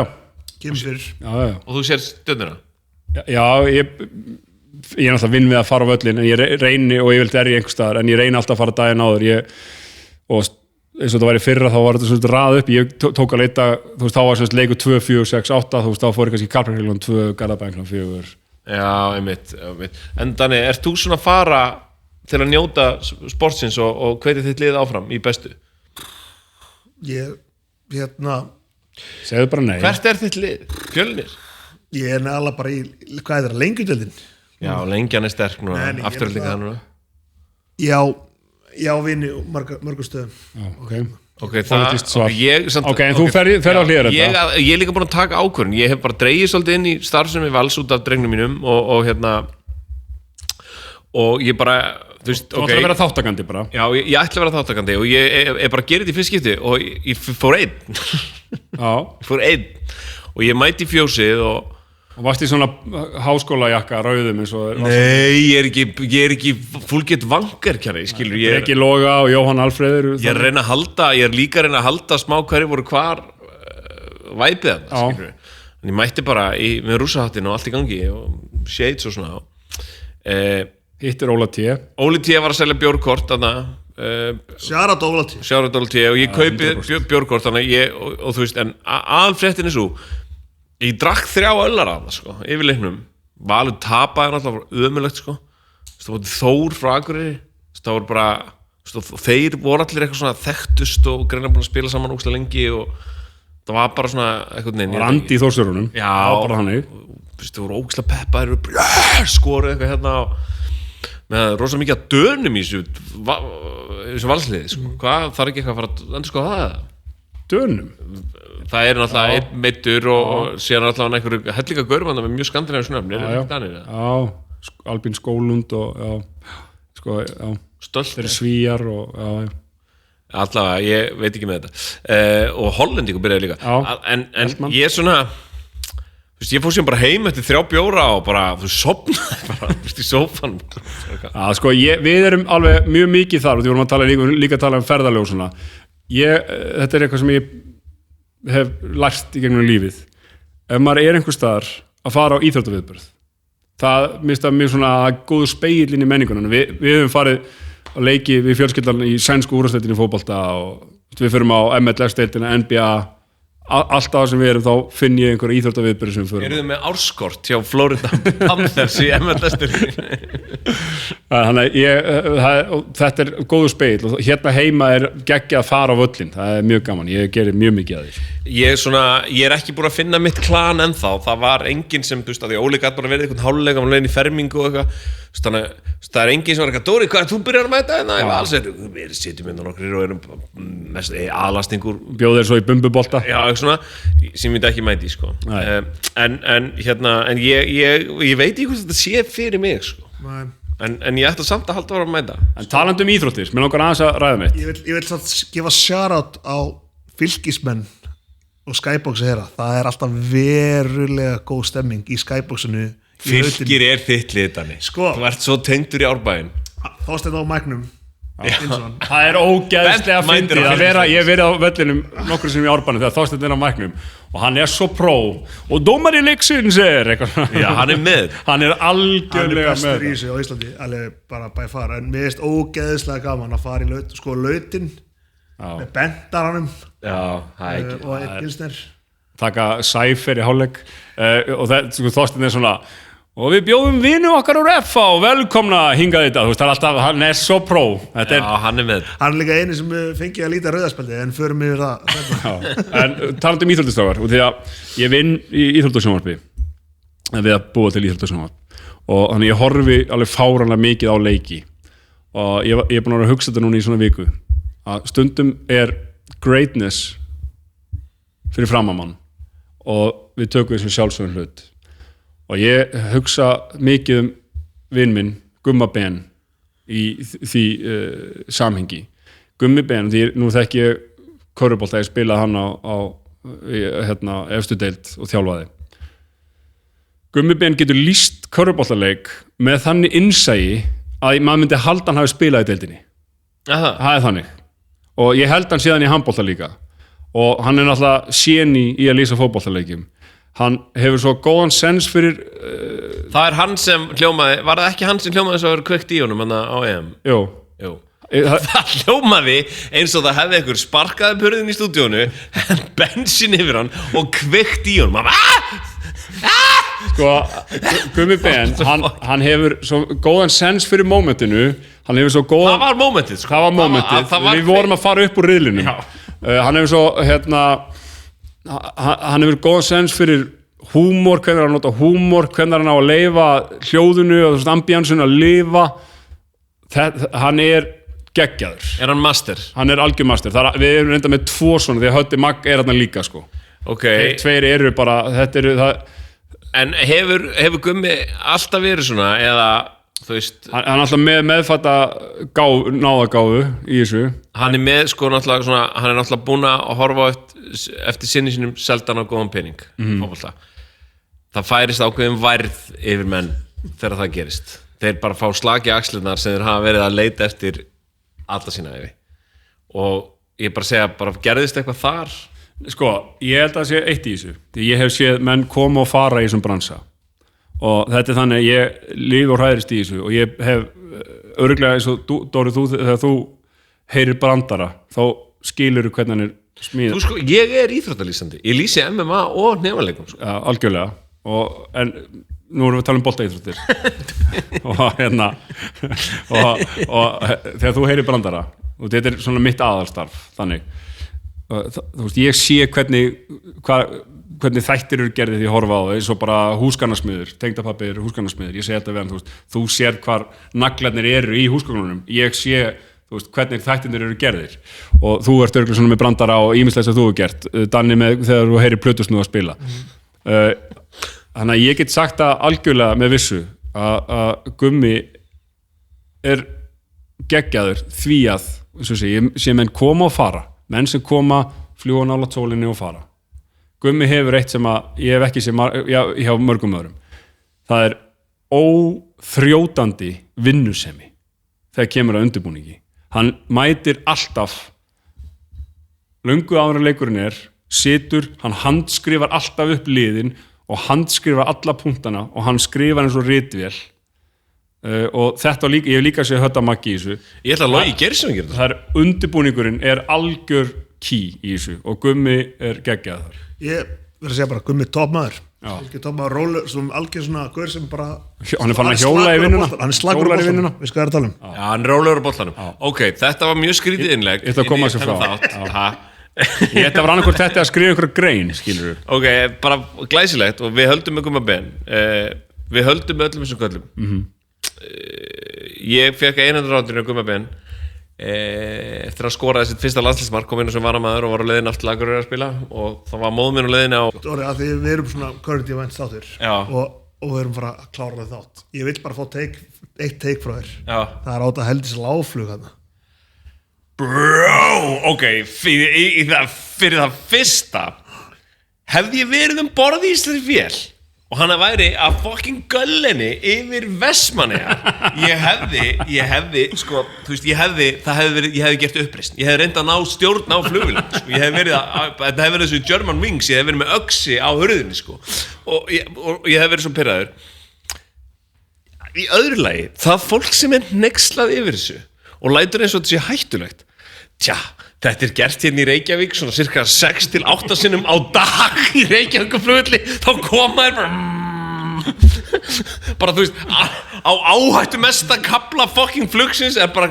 og þú sér stundina? Já, ég er náttúrulega vinn við að fara á völlin en ég reyni og ég vildi í einhvers staðar en ég reyni alltaf að fara daginn áður og eins og það væri fyrra þá var þetta svona rað upp ég tók að leita, þú veist þá var svona leiku 2, 4, 6, 8 þú veist þá fór ég kannski Karlsberg 2, Garðabæn 4 Já, einmitt En þannig, ert þú svona að fara til að njóta sportsins og hvetja þitt lið áfram í bestu? Segðu bara nei Hvert er þitt lið? Fjölnir? Ég er nefnilega bara í, hvað er það, lengjudeldin? Já, lengjan er sterk núna, afturöldinga það núna Já, vinni mörgum stöðum en þú fer á hlýðar þetta Ég er líka búin að taka ákvörðun Ég hef bara dregið svolítið inn í starfsemi Vals út af drengnum mínum og ég bara þú ætla að vera þáttakandi bara Já, ég ætla að vera þáttakandi og ég bara gerði þetta í fyrst skipti og ég fór einn og ég mæti fjósið og varst í svona háskólajakka rauðum eins og Nei, ég er ekki fullgett vangar kjari, skilur Ég er ekki Loga og Jóhann Alfreður Ég er líka að reyna að halda smá hverju voru hvar væpið þarna, skilur en ég mætti bara með rússahattinn og allt í gangi og shades og svona Hitt Óla T Óli T var að selja bjórkort þarna Sjárat Óla T og ég kaupi bjórkort þannig og þú veist, en aðalfréttin svo ég drakk 3 öllar af það, sko, yfir leiknum Valur tapaði náttúrulega ömurlegt, sko það var Þór frá Akureyri það voru bara, þeir voru allir eitthvað svona þekktust og greinlega búin að spila saman ógeðslega lengi og það var bara svona eitthvað Randi í Þórsörunum já, bara þannig það voru ógeðslega peppaðir skoruð eitthvað hérna með rosa mikið að dönum í þessu valsliði, sko. Hvað, þarf ekki eitthvað að fara að endur skoða það? Dönum? Það er náttúrulega einn meiddur og síðan náttúrulega einhverju hellinga gaurmanna með mjög skandinavísku nöfn Albín Skólund og Stolt þeir svíjar og allavega, ég veit ekki með þetta og Hollendingur byrjaði líka en ég er svona ég fór sem bara heim eftir 3 bjóra og bara, þú sofnaði bara í sófan sko, við erum alveg mjög mikið þar og því vorum að tala líka að tala ferðalög og svona þetta er eitthvað sem ég hef lært í gegnum lífið ef maður einhvers staðar að fara á íþróttaviðburð það minnst að mjög svona góðu spegill inn í menningunum við höfum farið að leiki við fjölskyldan í sænsku úrvarsdeildinni í fótbolta og við förum á MLS-deildina, NBA allt það sem við erum þá finn ég einhverja íþróttaviðburði sem við förum. Eruð þið með árskort hjá Florida Panthers í MLS-deildinni? Þannig þetta er góður spegill og hérna heima er geggjað að fara á völlin, það er mjög gaman, ég gerir mjög mikið að því. Ég er ekki búin að finna mitt klan ennþá, það var enginn sem, þú veist, að því Óli gat bara verið einhvern hálfleik á leiðin í fermingu og eitthvað, þannig að það er enginn sem var eitthvað, Dóri, hvað, þú byrjar að mæta hérna? Ég var alls við sitjum hérna nokkrir og erum mest aðlastingur. Bjóðir svo í bumbubolta. Já, eitthvað svona, sem ég ekki mæti, sko. En ég veit ekki hvað þetta sé fyrir mig, sko. Nei. En ég ætti samt að halda að vera að mæta. En talandi íþróttir, mér langar aðeins að ræða mitt. Ég vil samt gefa shout-out á fylkismenn og Skybox herra. Það er alltaf verulega góð stemming í Skyboxinu. Fylkir er þitt litani. Sko. Þú ert svo tengdur í Árbæinn. Þorsteinn á mæknum. Það er ógeðslega fyndið að vera, ég hef verið á vellinum nokkur sem í Árbænum þegar Þorsteinn er á mæknum og hann er svo pró og dómari leiksins er eitthvað. Já, hann er með. Hann er algjörlega með. Hann er bestur í þessu á Íslandi, alveg bara bæ fara, en mér finnst ógeðslega gaman að fara í lautin með bendaranum og einn pilsner. Taka sæfer í hálfleik og Þorsteinn er svona og við bjóðum vinu okkar úr FA og velkomna hingað þetta, þú veist, það er alltaf, hann er svo pró. Já, hann er með. Hann er líka eini sem fengi að líta rauðarspjaldi, en förum yfir það. En talandi íþróttastrákar, og því að ég vinn í íþróttasjónvarpi, við að búa til íþróttasjónvarp, og þannig ég horfi alveg fáránlega mikið á leiki, og ég er búin að hugsa þetta núna í svona viku, að stundum er greatness fyrir framamann, og við tökum þessum sjálfsögum hlut. Og ég hugsa mikið vinn minn, Gumma Ben, í því samhengi. Gummi Ben, því nú þekki ég körfubolta, ég spilaði hann á efstu deild og þjálfaði. Gummi Ben getur lýst körfuboltaleik með þannig innsæi að maður myndi halda hann hafi spilað í deildinni. Aha. Það er þannig. Og ég held hann síðan í handbolta líka. Og hann er náttúrulega séni í að lýsa fótboltaleikjum. Hann hefur svo góðan sens fyrir Það er hann sem hljómaði, var það ekki hann sem hljómaði svo að vera kveikt í honum á EM? Jú. Það hljómaði eins og það hefði einhver sparkaði purðin í stúdíónu, bensin yfir hann og kveikt í honum. Sko, Gummi Ben, hann hefur svo góðan sens fyrir mómentinu, hann hefur svo góðan... Það var mómentið, sko. Það var mómentið, við vorum að fara upp úr riðlinum. Hann hefur svo, hann hefur góðan sens fyrir húmor, hvernig hann nota húmor, hvernig hann á að leyfa hljóðinu og ambíansinu að lifa. Hann er geggjaður. Er hann master? Hann er algjör master. Við erum reynda með 2 svona, því að Höddi Magg er hann líka, sko. Ok. 2 eru bara, þetta eru það... En hefur Gummi alltaf verið svona, eða... Þú veist, hann er alltaf meðfatta náðagáfu í þessu. Hann er með, sko, náttúrulega svona, hann er náttúrulega búin að horfa eftir sinni sínum seldan á góðan pening. Það færist ákveðin værð yfir menn þegar það gerist. Þeir bara fá slag í axlirnar sem þeir hafa verið að leita eftir alla sína ævi. Og ég bara segja, bara gerðist eitthvað þar? Sko, ég held að sé eitt í þessu því ég hef séð menn koma og fara í þessum bransa og þetta þannig að ég líf og hræðist í þessu og ég hef örugglega eins og Dóri, þegar þú heyrir brandara þá skilur þú hvernig hann smíð Þú sko, ég íþróttalýsandi, ég lýsi MMA og hnefaleikum sko. Já, algjörlega en nú erum við að tala boltaíþróttir og þegar þú heyrir brandara og þetta svona mitt aðalstarf þannig þú veist, ég sé hvernig þættir eru gerðið því að horfa á það eins og bara húsgagnasmiður, tengdapabbi húsgagnasmiður, ég sé þetta við hann þú sér hvar naglarnir eru í húsgagnunum ég sé, þú veist, hvernig þættirnir eru gerðir og þú ert örgulega svona með brandara og ýmislegt sem þú hefur gert, Danni með þegar þú heyrir plötusnúð að spila þannig að ég get sagt að algjörlega með vissu að Gummi er geggjaður því að sé menn koma og fara menn sem koma, fljúa nálægt sólinni og fara Gummi hefur eitt sem að ég hef ekki séð hjá mörgum öðrum það er óþrjótandi vinnusemi þegar kemur að undirbúningi hann mætir alltaf löngu áður en leikurinn situr, hann handskrifar alltaf upp liðin og handskrifar alla punktana og hann skrifar eins og ritvél og þetta líka, ég hef líka séð Hödda Maggi í þessu Ég ætla að Logi Geirsson gera það undirbúningurinn algjör key í þessu og Gummi geggjað þar Ég verður að segja bara Gummi toppmaður toppmaður rólur, svona algjör svona gaur sem bara hann fann að hjóla í vinnuna hann slagur á boltanum, við skoðum að tala Já, hann rólur á boltanum Ok, þetta var mjög skrítið innlegg Ég ætla að koma þessu frá Ég ætla að vera annarkvort þetta að skrifa einhverja grein skilur Ok, bara glæsilegt og við höldum með Gumma Ben við höldum með öllum þessum köllum Ég fekk 100 rátinu á Gumma Ben eftir að skora sitt fyrsta landsliðsmark kom inn sem varamaður og var á leiðin aftur til Akureyrar að spila og það var móðminn á leiðin á Dóri, að því við erum svona current event þáttur og við erum fara að klára þátt ég vil bara fá eitt take frá þér það er átt að heldis láflug þarna Bro, ok fyrir það fyrsta hefði ég verið borð í Íslands vél og hann væri að fucking göllinni yfir Vestmannaeyjar ég hefði sko, þú veist, ég hefði gert uppreisn ég hefði reyndað að ná stjórn á flugvélum sko. Ég hefði verið þetta hefði verið þessu German Wings ég hefði verið með öxi á hurðinni sko. og ég hefði verið svo pirraður í öðru lagi það fólk sem hneykslað yfir þessu og lætur eins og þetta sé hættulegt þetta gert hérna í Reykjavík svona cirka 6-8 sinnum á dag í Reykjavíkurflugvelli þá koma þér bara þú veist á áhættu mesta kafla fucking flugsins bara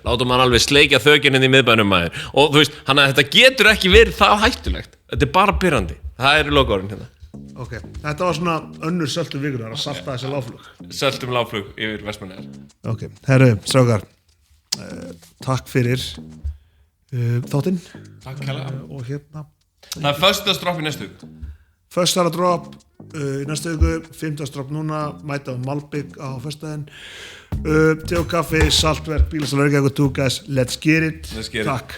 látum hann alveg sleikja þöginn inn í miðbænum maður og þú veist, þetta getur ekki verið það hættulegt þetta bara pirrandi, það lokaorðin hérna Ok, þetta var svona önnur söltum vikur að salta þessi láflug Söltum láflug yfir Vestmannaeyjar Ok, herru, strákar takk fyrir þáttinn Takk kærlega og hérna Það er föstudagsdropp í næstu viku Föstudagardropp í næstu viku 50 núna, mæta á Malbygg á föstudaginn te og kaffi, saltverk, bílasal örgæk og 2 guys, let's get it Let's get it. Takk